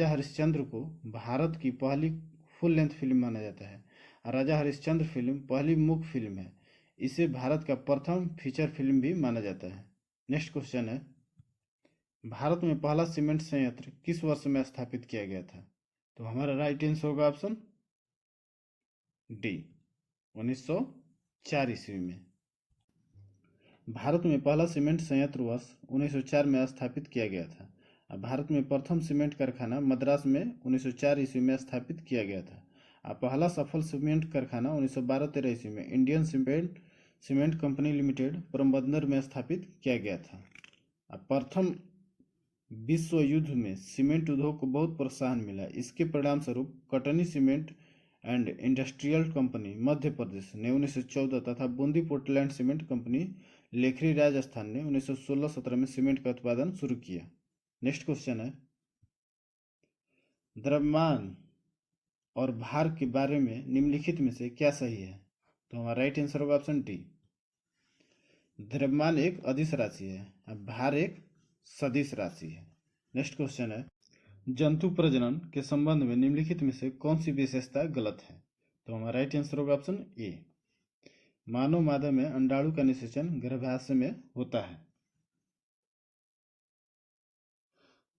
हरिश्चंद्र को भारत की पहली फुल लेंथ फिल्म माना जाता है। राजा हरिश्चंद्र फिल्म पहली मूक फिल्म है। इसे भारत का प्रथम फीचर फिल्म भी माना जाता है। नेक्स्ट क्वेश्चन है, भारत में पहला सीमेंट संयंत्र किस वर्ष में स्थापित किया गया था? तो हमारा राइट आंसर होगा ऑप्शन डी, 1904 ईस्वी में। भारत में पहला सीमेंट संयंत्र वर्ष 1904 में स्थापित किया गया था। भारत में प्रथम सीमेंट कारखाना मद्रास में 1904 ईस्वी में स्थापित किया गया था। पहला सफल सीमेंट कारखाना 1912-13 ईस्वी में Indian cement company limited Porbandar में स्थापित किया गया था। प्रथम विश्व युद्ध में सीमेंट उद्योग को बहुत प्रोत्साहन मिला। इसके परिणाम स्वरूप Katni cement and industrial company Madhya Pradesh ने 1914 तथा Bundi Portland cement company Lakheri Rajasthan ने 1916-17 में सीमेंट का उत्पादन शुरू किया। नेक्स्ट क्वेश्चन है, द्रव्यमान और भार के बारे में निम्नलिखित में से क्या सही है? तो हमारा राइट आंसर होगा ऑप्शन डी, द्रव्यमान एक अदिश राशि है, भार एक सदिश राशि है। नेक्स्ट क्वेश्चन है, जंतु प्रजनन के संबंध में निम्नलिखित में से कौन सी विशेषता गलत है? तो हमारा राइट आंसर होगा ऑप्शन ए, मानव मादा में अंडाणु का निषेचन गर्भाशय में होता है।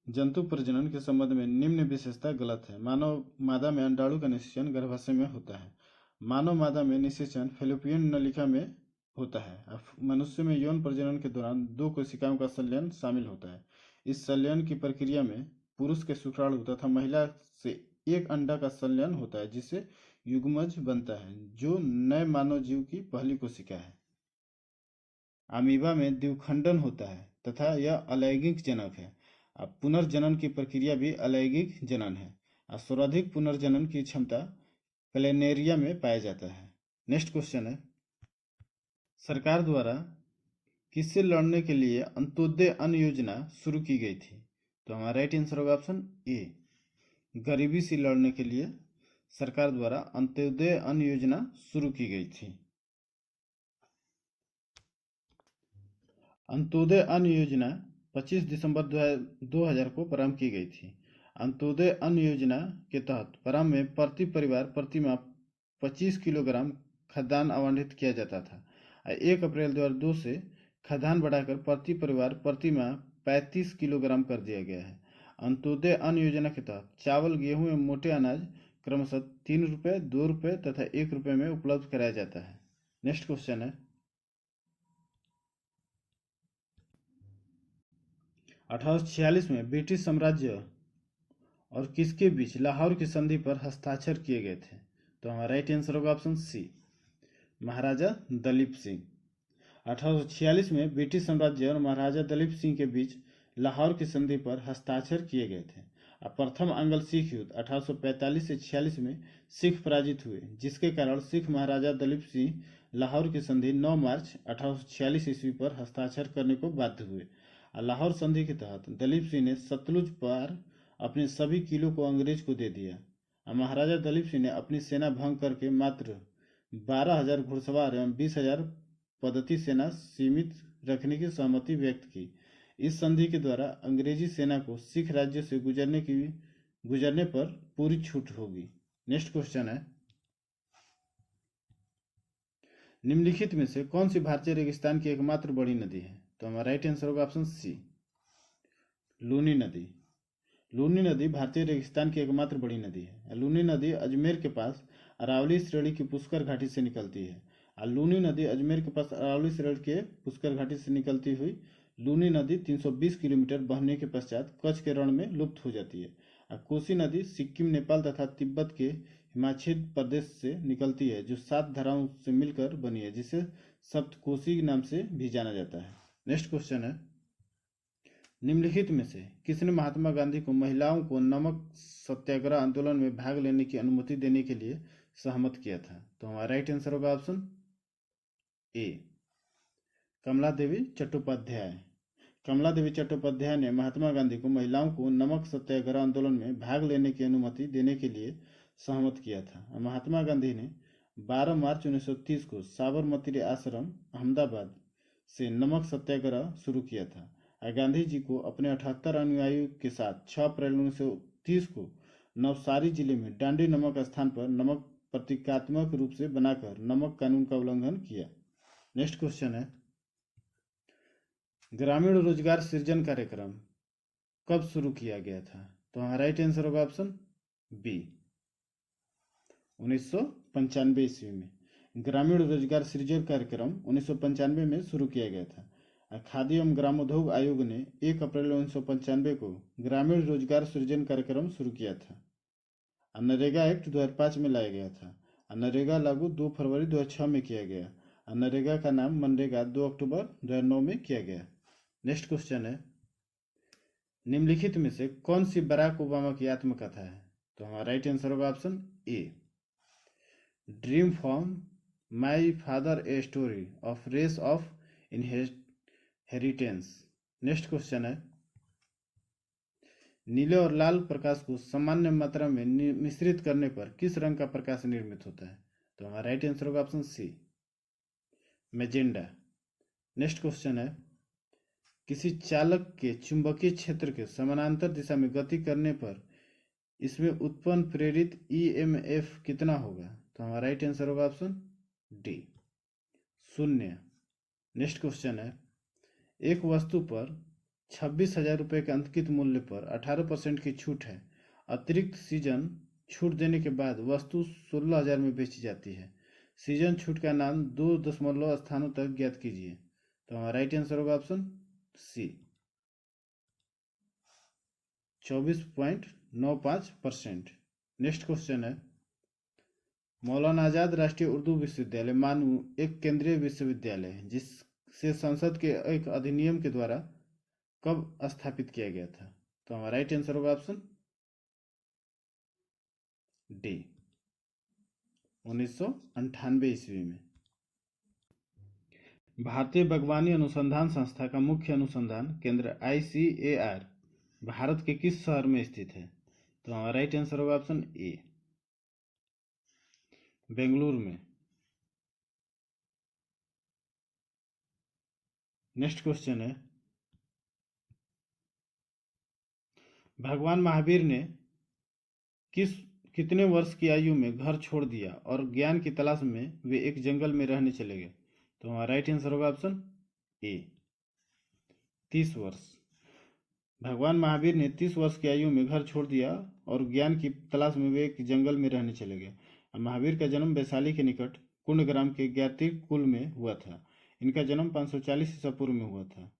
जंतु प्रजनन के संबंध में निम्न विशेषता गलत है। मानव मादा में अंडाणु का निषेचन गर्भाशय में होता है। मानव मादा में निषेचन फैलोपियन नलिका में होता है। मनुष्य में यौन प्रजनन के दौरान 2 कोशिकाओं का संलयन शामिल होता है। इस संलयन की प्रक्रिया में पुरुष के शुक्राणु तथा महिला से एक अंडा का संलयन होता है, जिससे युग्मज बनता है, जो नए मानव जीव की पहली कोशिका है। अमीबा में द्विखंडन होता है तथा यह अलैंगिक जनक है। पुनर्जनन की प्रक्रिया भी अलैंगिक जनन है। सर्वाधिक पुनर्जनन की क्षमता प्लेनेरिया में पाया जाता है। नेक्स्ट क्वेश्चन है, सरकार द्वारा किससे लड़ने के लिए अंत्योदय अन्न योजना शुरू की गई थी? तो हमारा राइट आंसर होगा ऑप्शन ए, गरीबी से लड़ने के लिए सरकार द्वारा अंत्योदय अन्न योजना शुरू की गई थी। अंत्योदय अन्न योजना 25 दिसंबर 2000 को प्रारंभ की गई थी। अंत्योदय अन्न योजना के तहत प्रारंभ में प्रति परिवार प्रति माह 25 किलोग्राम खाद्यान्न आवंटित किया जाता था। 1 अप्रैल 2002 से खाद्यान्न बढ़ाकर प्रति परिवार प्रति माह 35 किलोग्राम कर दिया गया है। अंत्योदय अन्न योजना के तहत चावल, गेहूं एवं मोटे अनाज क्रमशः 3 रुपये, 2 रुपये तथा 1 रुपये में उपलब्ध कराया जाता है। नेक्स्ट क्वेश्चन है, 1846 में ब्रिटिश साम्राज्य और किसके बीच लाहौर की संधि पर हस्ताक्षर किए गए थे? तो हमारा राइट आंसर होगा ऑप्शन सी, महाराजा दलीप सिंह। 1846 में ब्रिटिश साम्राज्य और महाराजा दलीप सिंह के बीच लाहौर की संधि पर हस्ताक्षर किए गए थे। प्रथम अंग्ल सिख युद्ध 1845 से 46 में सिख पराजित हुए, जिसके कारण सिख महाराजा दलीप सिंह लाहौर की संधि 9 मार्च 1846 ईस्वी पर हस्ताक्षर करने को बाध्य हुए। लाहौर संधि के तहत दलीप सिंह ने सतलुज पार अपने सभी किलों को अंग्रेज को दे दिया। महाराजा दलीप सिंह ने अपनी सेना भंग करके मात्र 12,000 घुड़सवार एवं 20,000 पद्धति सेना सीमित रखने की सहमति व्यक्त की। इस संधि के द्वारा अंग्रेजी सेना को सिख राज्य से गुजरने पर पूरी छूट होगी। नेक्स्ट क्वेश्चन है, निम्नलिखित में से कौन सी भारतीय रेगिस्तान की एकमात्र बड़ी नदी है? तो हमारा राइट आंसर होगा ऑप्शन सी, लूनी नदी। लूनी नदी भारतीय रेगिस्तान की एकमात्र बड़ी नदी है। लूनी नदी अजमेर के पास अरावली श्रेणी की पुष्कर घाटी से निकलती है। लूनी नदी अजमेर के पास अरावली श्रेणी के पुष्कर घाटी से निकलती हुई लूनी नदी 320 किलोमीटर बहने के पश्चात कच्छ के रण में लुप्त हो जाती है। कोसी नदी सिक्किम, नेपाल तथा तिब्बत के हिमाचल प्रदेश से निकलती है, जो 7 धाराओं से मिलकर बनी है, जिसे सप्तकोसी नाम से भी जाना जाता है। नेक्स्ट क्वेश्चन है, निम्नलिखित में से किसने महात्मा गांधी को महिलाओं को नमक सत्याग्रह आंदोलन में भाग लेने की अनुमति देने के लिए सहमत किया था? तो हमारा राइट आंसर होगा ऑप्शन ए, कमला देवी चट्टोपाध्याय। कमला देवी चट्टोपाध्याय ने महात्मा गांधी को महिलाओं को नमक सत्याग्रह आंदोलन में भाग लेने की अनुमति देने के लिए सहमत किया था। महात्मा गांधी ने 12 मार्च 1930 को साबरमती आश्रम अहमदाबाद से नमक सत्याग्रह शुरू किया था। गांधी जी को अपने 78 अनुयायियों के साथ 6 अप्रैल 1930 को नवसारी जिले में डांडी नमक स्थान पर नमक प्रतीकात्मक रूप से बनाकर नमक कानून का उल्लंघन किया। नेक्स्ट क्वेश्चन है, ग्रामीण रोजगार सृजन कार्यक्रम कब शुरू किया गया था? तो हमारा राइट आंसर होगा ऑप्शन बी, 1995 ईस्वी में। ग्रामीण रोजगार सृजन कार्यक्रम 1995 में शुरू किया गया था। खादी एवं ग्रामोद्योग आयोग ने 1 अप्रैल 1995 को ग्रामीण रोजगार सृजन कार्यक्रम शुरू किया था। नरेगा एक्ट 2005 में लाया गया था। नरेगा लागू 2 फरवरी 2006 में किया गया। नरेगा का नाम मनरेगा 2 अक्टूबर 2009 में किया गया। नेक्स्ट क्वेश्चन है, निम्नलिखित में से कौन सी बराक ओबामा की आत्मकथा है? तो हमारा राइट आंसर होगा option A, Dream from My Father a story of race of inheritance. Next question है, नीले और लाल प्रकाश को सामान्य मात्रा में मिश्रित करने पर किस रंग का प्रकाश निर्मित होता है? तो हमारा राइट आंसर होगा option C, magenta. Next question है, किसी चालक के चुंबकीय क्षेत्र के समानांतर दिशा में गति करने पर इसमें उत्पन्न प्रेरित ईएमएफ कितना होगा? तो हमारा राइट आंसर होगा ऑप्शन डी, 0। नेक्स्ट क्वेश्चन है, एक वस्तु पर 26,000 रुपये के अंकित मूल्य पर 18% की छूट है। अतिरिक्त सीजन छूट देने के बाद वस्तु 16,000 में बेची जाती है। सीजन छूट का नाम 2 स्थानों तक ज्ञात कीजिए। तो हमारा राइट आंसर होगा ऑप्शन सी, 24.95%। नेक्स्ट क्वेश्चन है, मौलाना आजाद राष्ट्रीय उर्दू विश्वविद्यालय मानू एक केंद्रीय विश्वविद्यालय है जिससे संसद के एक अधिनियम के द्वारा कब स्थापित किया गया था। तो हमारा राइट आंसर होगा ऑप्शन डी, 1998 ईस्वी में। भारतीय बागवानी अनुसंधान संस्था का मुख्य अनुसंधान केंद्र ICAR भारत के किस शहर में स्थित है। तो हमारा राइट आंसर होगा ऑप्शन ए, बेंगलुरु में। नेक्स्ट क्वेश्चन है, भगवान महावीर ने कितने वर्ष की आयु में घर छोड़ दिया और ज्ञान की तलाश में वे एक जंगल में रहने चले गए। तो हमारा राइट आंसर होगा ऑप्शन ए, 30 वर्ष। भगवान महावीर ने 30 वर्ष की आयु में घर छोड़ दिया और ज्ञान की तलाश में वे एक जंगल में रहने चले गए। महावीर का जन्म वैशाली के निकट कुंडग्राम के ज्ञाति कुल में हुआ था। इनका जन्म 540 ईसा पूर्व में हुआ था।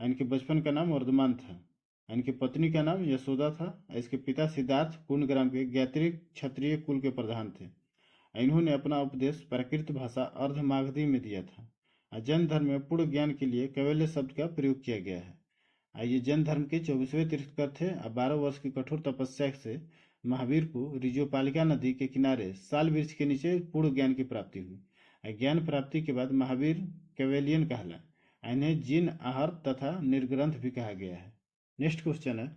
इनके बचपन का नाम वर्धमान था। इनकी पत्नी का नाम यशोदा था। इसके पिता सिद्धार्थ कुंडग्राम के ज्ञाति क्षत्रिय कुल के प्रधान थे। इन्होंने अपना उपदेश प्राकृत भाषा अर्धमागधी में दिया था। जैन धर्म में पूर्ण ज्ञान के लिए कैवल्य शब्द का प्रयोग किया गया है। ये जैन धर्म के 24वें तीर्थंकर थे। 12 वर्ष की कठोर तपस्या से महावीर को रिजोपालिका नदी के किनारे साल वृक्ष के नीचे पूर्ण ज्ञान की प्राप्ति हुई। ज्ञान प्राप्ति के बाद महावीर कैवेलियन कहलाए। इन्हें जिन आहर तथा निर्ग्रंथ भी कहा गया है। नेक्स्ट क्वेश्चन है,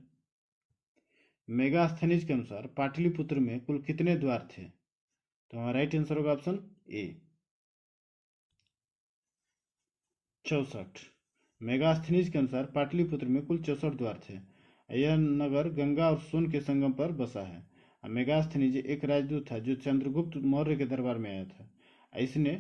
मेगास्थनीज के अनुसार पाटलिपुत्र में कुल कितने द्वार थे। तो हमारा राइट आंसर होगा ऑप्शन ए, 64। मेगास्थनीज के अनुसार पाटलिपुत्र में कुल 64 द्वार थे। यह नगर गंगा और सोन के संगम पर बसा है। मेगास्थनीज एक राजदूत था जो चंद्रगुप्त मौर्य के दरबार में आया था। इसने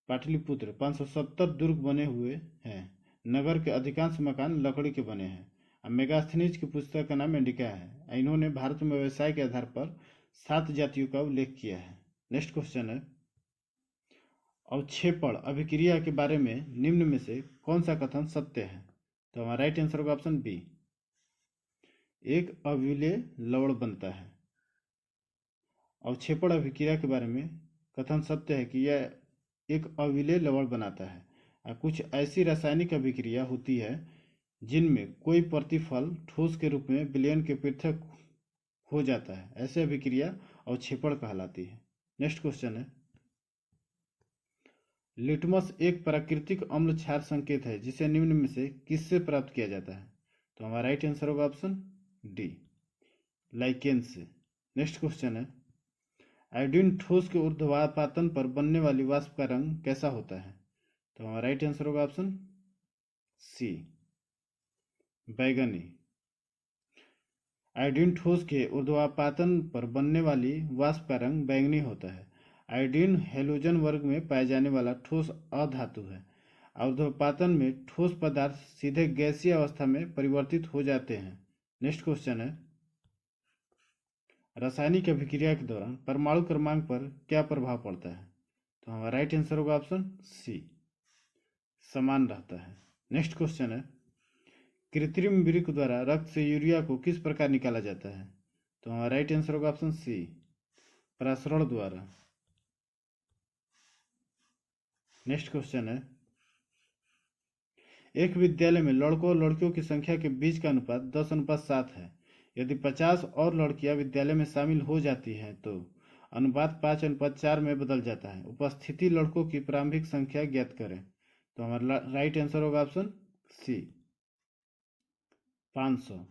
पाटलिपुत्र 570 दुर्ग बने हुए हैं। नगर के अधिकांश मकान लकड़ी के बने हैं। मेगास्थनीज की पुस्तक का नाम इंडिका है। इन्होंने भारत में व्यवसाय के आधार पर 7 जातियों का उल्लेख किया है। नेक्स्ट क्वेश्चन है, अवक्षेपण अभिक्रिया के बारे में निम्न में से कौन सा कथन सत्य है। तो हमारा राइट आंसर होगा ऑप्शन बी, एक अविलेय लवण बनता है। अवक्षेपण अभिक्रिया के बारे में कथन सत्य है कि यह एक अविलेय लवण बनाता है। कुछ ऐसी रासायनिक अभिक्रिया होती है जिनमें कोई प्रतिफल ठोस के रूप में विलयन के पृथक हो जाता है। ऐसे अभिक्रिया अवक्षेपण कहलाती है। नेक्स्ट क्वेश्चन है, लिटमस एक प्राकृतिक अम्ल क्षार संकेत है जिसे निम्न में से किससे प्राप्त किया जाता है। तो हमारा राइट आंसर होगा ऑप्शन डी, लाइकेन से। नेक्स्ट क्वेश्चन है, आयोडीन ठोस के ऊर्ध्वापातन पर बनने वाली वाष्प का रंग कैसा होता है। तो हमारा राइट आंसर होगा ऑप्शन सी, बैगनी। आयोडीन ठोस के ऊर्ध्वापातन पर बनने वाली वाष्प का रंग बैंगनी होता है। आयोडीन हैलोजन वर्ग में पाए जाने वाला ठोस अधातु है। ऊर्ध्वपातन में ठोस पदार्थ सीधे गैसीय अवस्था में परिवर्तित हो जाते हैं। नेक्स्ट क्वेश्चन है, रासायनिक अभिक्रिया के दौरान परमाणु क्रमांक पर क्या प्रभाव पड़ता है। तो हमारा राइट आंसर होगा ऑप्शन सी, समान रहता है। नेक्स्ट क्वेश्चन है, कृत्रिम वृक्क द्वारा रक्त से यूरिया को किस प्रकार निकाला जाता है। तो हमारा राइट आंसर होगा ऑप्शन सी, प्रसरण द्वारा। नेक्स्ट क्वेश्चन है, एक विद्यालय में लड़कों और लड़कियों की संख्या के बीच का अनुपात 10:7 है। यदि 50 और लड़कियां विद्यालय में शामिल हो जाती हैं तो अनुपात 5:4 में बदल जाता है। उपस्थिति लड़कों की प्रारंभिक संख्या ज्ञात करें। तो हमारा राइट आंसर होगा ऑप्शन सी, 500।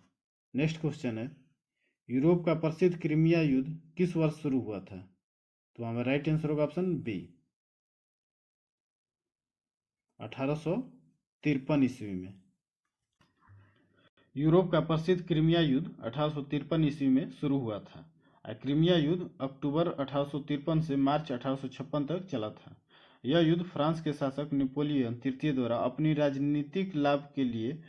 नेक्स्ट क्वेश्चन है, यूरोप का प्रसिद्ध क्रीमिया युद्ध किस वर्ष शुरू हुआ था। तो हमारा राइट आंसर होगा ऑप्शन बी, 1853 ईस्वी में। यूरोप का प्रसिद्ध क्रीमिया युद्ध 1853 ईस्वी में शुरू हुआ था। क्रीमिया युद्ध अक्टूबर 1853 से मार्च 1856 तक चला था। यह युद्ध फ्रांस के शासक नेपोलियन तृतीय द्वारा अपनी राजनीतिक लाभ के लिए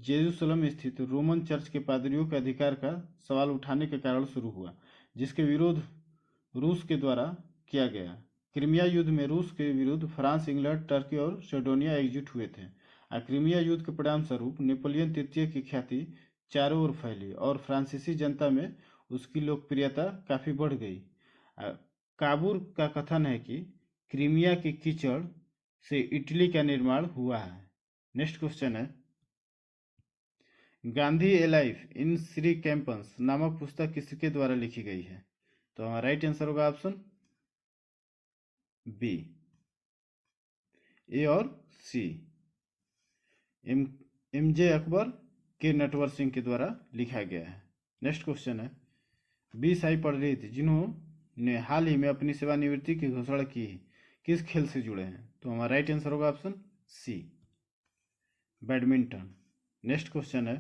जेरूसलम स्थित रोमन चर्च के पादरियों के अधिकार का सवाल उठाने के कारण शुरू हुआ, जिसके विरोध रूस के द्वारा किया गया। क्रीमिया युद्ध में रूस के विरुद्ध फ्रांस, इंग्लैंड, टर्की और सिडोनिया एकजुट हुए थे। क्रीमिया युद्ध के परिणाम स्वरूप नेपोलियन तृतीय की ख्याति चारों ओर फैली और फ्रांसीसी जनता में उसकी लोकप्रियता काफी बढ़ गई। काबूर का कथन है कि क्रीमिया की कीचड़ से इटली का निर्माण हुआ है। नेक्स्ट क्वेश्चन है, गांधी ए लाइफ इन श्री कैंपस नामक पुस्तक किसके द्वारा लिखी गई है? तो हमारा राइट आंसर होगा ऑप्शन बी, ए और सी, एम जे अकबर के नटवर सिंह के द्वारा लिखा गया है। नेक्स्ट क्वेश्चन है, 20 आई पढ़ रही थी जिन्होंने हाल ही में अपनी सेवानिवृत्ति की घोषणा की किस खेल से जुड़े हैं? तो हमारा राइट आंसर होगा option C, badminton. Next question है,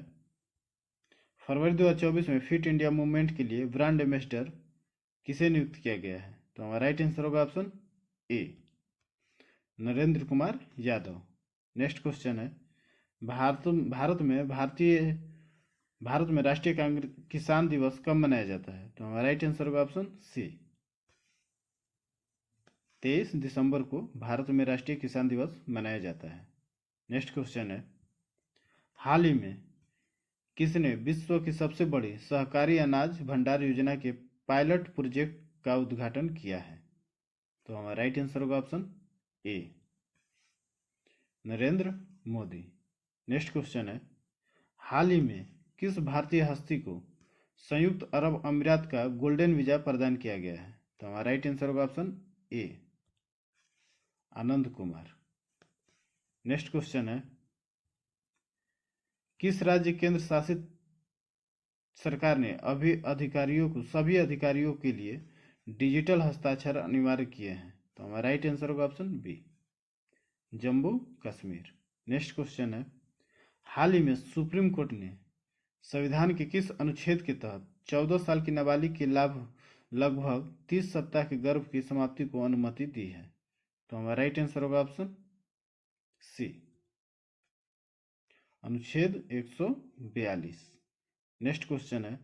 फरवरी 2024 में फिट इंडिया मूवमेंट के लिए ब्रांड एम्बेसडर किसे नियुक्त किया गया है? तो हमारा राइट आंसर होगा ऑप्शन ए, नरेंद्र कुमार यादव। नेक्स्ट क्वेश्चन है, भारत में राष्ट्रीय किसान दिवस कब मनाया जाता है? तो हमारा राइट आंसर होगा ऑप्शन सी, 23 दिसंबर को भारत में राष्ट्रीय किसान दिवस मनाया जाता है। नेक्स्ट क्वेश्चन है, हाल ही में किसने विश्व की सबसे बड़ी सहकारी अनाज भंडार योजना के पायलट प्रोजेक्ट का उद्घाटन किया है? तो हमारा राइट आंसर होगा ऑप्शन ए, नरेंद्र मोदी। नेक्स्ट क्वेश्चन है, हाल ही में किस भारतीय हस्ती को संयुक्त अरब अमीरात का गोल्डन वीजा प्रदान किया गया है? तो हमारा राइट आंसर होगा ऑप्शन ए, आनंद कुमार। नेक्स्ट क्वेश्चन है, किस राज्य केंद्र शासित सरकार ने सभी अधिकारियों के लिए डिजिटल हस्ताक्षर अनिवार्य किए हैं? तो हमारा राइट आंसर होगा option B, Jammu Kashmir. Next question है, हाल ही में सुप्रीम कोर्ट ने संविधान के किस अनुच्छेद के तहत 14 साल की नाबालिग के लगभग 30 सप्ताह के गर्भ की समाप्ति को अनुमति दी है? तो हमारा राइट आंसर होगा ऑप्शन सी, अनुच्छेद 142। नेक्स्ट क्वेश्चन है,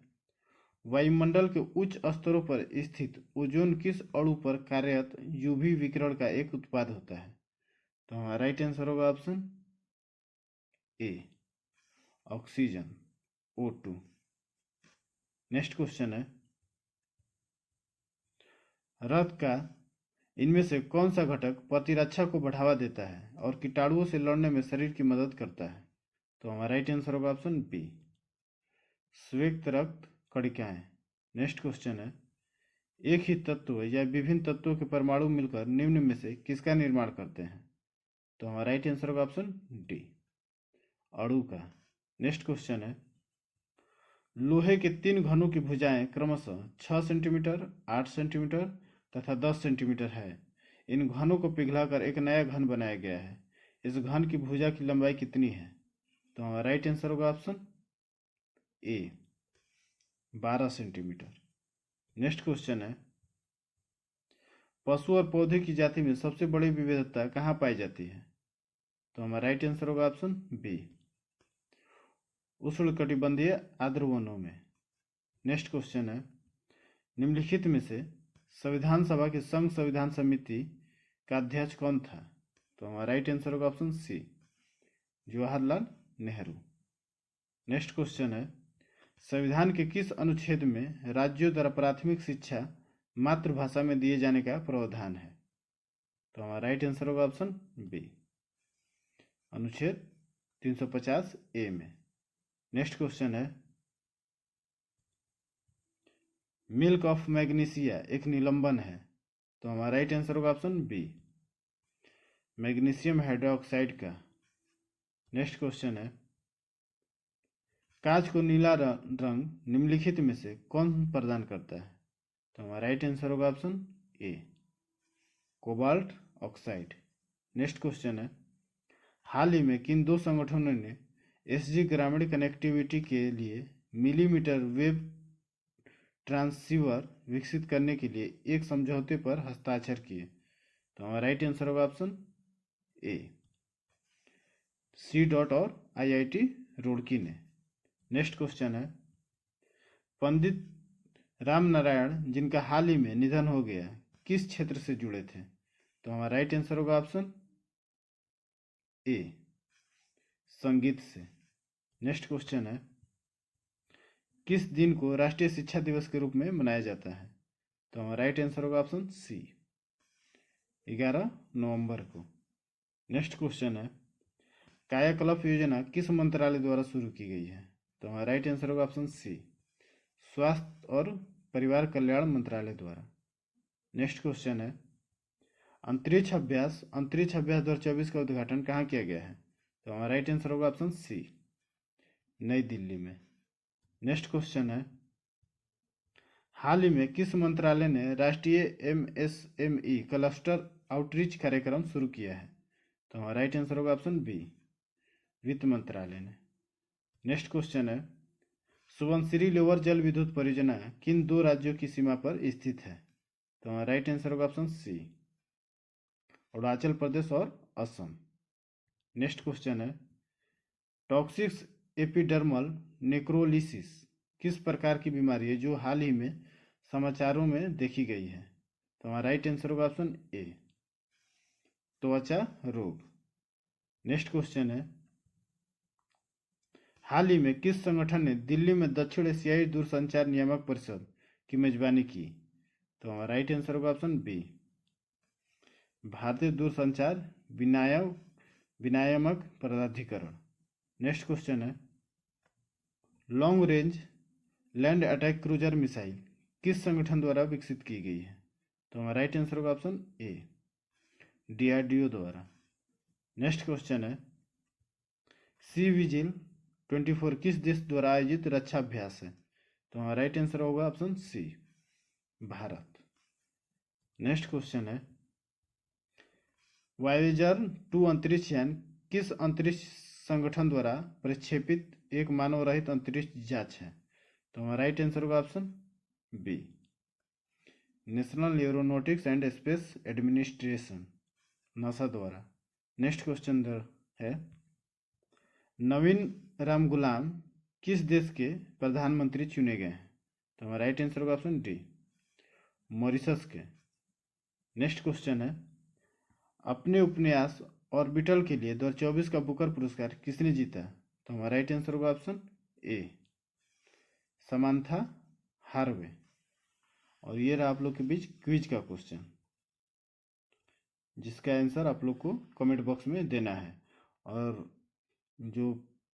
वायुमंडल के उच्च स्तरों पर स्थित ओजोन किस अणु पर कार्यरत यूवी विकिरण का एक उत्पाद होता है? तो हमारा राइट आंसर होगा ऑप्शन ए, ऑक्सीजन O2। नेक्स्ट क्वेश्चन है, रक्त का इनमें से कौन सा घटक प्रतिरक्षा को बढ़ावा देता है और कीटाणुओं से लड़ने में शरीर की मदद करता है? तो हमारा राइट आंसर होगा ऑप्शन बी, श्वेत रक्त कणिकाएं। नेक्स्ट क्वेश्चन है, एक ही तत्व या विभिन्न तत्वों के परमाणु मिलकर निम्न में से किसका निर्माण करते हैं? तो हमारा राइट आंसर होगा ऑप्शन डी, अणु का। नेक्स्ट क्वेश्चन है, लोहे के 3 घनों की भुजाएं क्रमशः 6 सेंटीमीटर, 8 सेंटीमीटर तथा 10 सेंटीमीटर है। इन घनों को पिघलाकर एक नया घन बनाया गया है। इस घन की भुजा की लंबाई कितनी है? तो हमारा राइट आंसर होगा ऑप्शन ए, 12 सेंटीमीटर। नेक्स्ट क्वेश्चन है, पशु और पौधे की जाति में सबसे बड़ी विविधता कहाँ पाई जाती है? तो हमारा राइट आंसर होगा ऑप्शन बी, उष्णकटिबंधीय आर्द्र वनों में। नेक्स्ट क्वेश्चन है, निम्नलिखित में से संविधान सभा की संघ संविधान समिति का अध्यक्ष कौन था? तो हमारा राइट आंसर होगा option C, Jawaharlal Nehru. Next question है, संविधान के किस अनुच्छेद में राज्यों द्वारा प्राथमिक शिक्षा मातृभाषा में दिए जाने का प्रावधान है? तो हमारा राइट आंसर होगा ऑप्शन बी, अनुच्छेद 350A में। नेक्स्ट क्वेश्चन है, मिल्क ऑफ मैग्नीशिया एक निलंबन है। तो हमारा राइट आंसर होगा ऑप्शन बी, मैग्नीशियम हाइड्रोक्साइड का। नेक्स्ट क्वेश्चन है, कांच को नीला रंग निम्नलिखित में से कौन प्रदान करता है? तो हमारा राइट आंसर होगा ऑप्शन ए, कोबाल्ट ऑक्साइड। नेक्स्ट क्वेश्चन है, हाल ही में किन 2 संगठनों ने एसजी ग्रामीण कनेक्टिविटी के लिए मिलीमीटर वेव ट्रांसीवर विकसित करने के लिए एक समझौते पर हस्ताक्षर किए? तो हमारा राइट आंसर होगा ऑप्शन ए, सी डॉट और IIT रुड़की ने। नेक्स्ट क्वेश्चन है, पंडित राम नारायण जिनका हाल ही में निधन हो गया किस क्षेत्र से जुड़े थे? तो हमारा राइट आंसर होगा ऑप्शन ए, संगीत से। नेक्स्ट क्वेश्चन है, किस दिन को राष्ट्रीय शिक्षा दिवस के रूप में मनाया जाता है? तो हमारा राइट आंसर होगा ऑप्शन सी, 11 नवंबर को। नेक्स्ट क्वेश्चन है, कायाकल्प योजना किस मंत्रालय द्वारा शुरू की गई है? तो हमारा राइट आंसर होगा ऑप्शन सी, स्वास्थ्य और परिवार कल्याण मंत्रालय द्वारा। नेक्स्ट क्वेश्चन है, अंतरिक्ष अभ्यास 2024 का उद्घाटन कहाँ किया गया है? तो हमारा राइट आंसर होगा ऑप्शन सी, नई दिल्ली में। नेक्स्ट क्वेश्चन है, हाल ही में किस मंत्रालय ने राष्ट्रीय MSME क्लस्टर आउटरीच कार्यक्रम शुरू किया है? तो हमारा राइट आंसर होगा ऑप्शन बी, वित्त मंत्रालय ने। नेक्स्ट क्वेश्चन है, सुबनसिरी लोअर जल विद्युत परियोजना किन 2 राज्यों की सीमा पर स्थित है? तो हमारा राइट आंसर होगा ऑप्शन सी, अरुणाचल प्रदेश और असम। नेक्स्ट क्वेश्चन है, टॉक्सिक एपिडर्मल नेक्रोलिसिस किस प्रकार की बीमारी है जो हाल ही में समाचारों में देखी गई है? तो हमारा राइट आंसर होगा ऑप्शन ए, त्वचा रोग। नेक्स्ट क्वेश्चन है, हाल ही में किस संगठन ने दिल्ली में दक्षिण एशियाई दूरसंचार नियामक परिषद की मेजबानी की? तो हमारा राइट आंसर होगा ऑप्शन बी, भारतीय दूरसंचार विनियामक प्राधिकरण। नेक्स्ट क्वेश्चन है, long range land attack cruiser missile किस संगठन द्वारा विकसित की गई है? तो हमारा राइट आंसर होगा ऑप्शन ए, DRDO द्वारा। नेक्स्ट क्वेश्चन है, सी विजिल 24 किस देश द्वारा आयोजित रक्षा अभ्यास है? तो हमारा राइट आंसर होगा option C, Bharat. Next question है, वायेजर 2 अंतरिक्ष यान किस अंतरिक्ष संगठन द्वारा प्रक्षेपित एक मानव रहित अंतरिक्ष जांच है? तो हमारा राइट आंसर होगा option B, national aeronautics and space administration, NASA द्वारा। नेक्स्ट क्वेश्चन है, नवीन राम गुलाम किस देश के प्रधानमंत्री चुने गए हैं? तो हमारा राइट आंसर होगा ऑप्शन डी, मॉरिशस के। नेक्स्ट क्वेश्चन है, अपने उपन्यास ऑर्बिटल के लिए 2024 का बुकर पुरस्कार किसने जीता? तो हमारा राइट आंसर होगा ऑप्शन ए, समांथा हार्वे। और ये रहा आप लोग के बीच क्विज का क्वेश्चन, जिसका आंसर आप लोग को कमेंट बॉक्स में देना है। और जो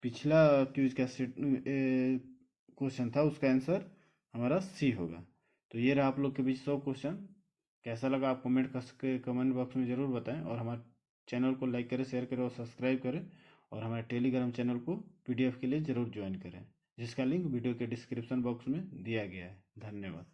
पिछला क्विज का क्वेश्चन था उसका आंसर हमारा सी होगा। तो ये रहा आप लोग के बीच 100 क्वेश्चन। कैसा लगा आप कमेंट बॉक्स में ज़रूर बताएं, और हमारे चैनल को लाइक करें, शेयर करें और सब्सक्राइब करें, और हमारे टेलीग्राम चैनल को PDF के लिए ज़रूर ज्वाइन करें, जिसका लिंक वीडियो के डिस्क्रिप्शन बॉक्स में दिया गया है। धन्यवाद।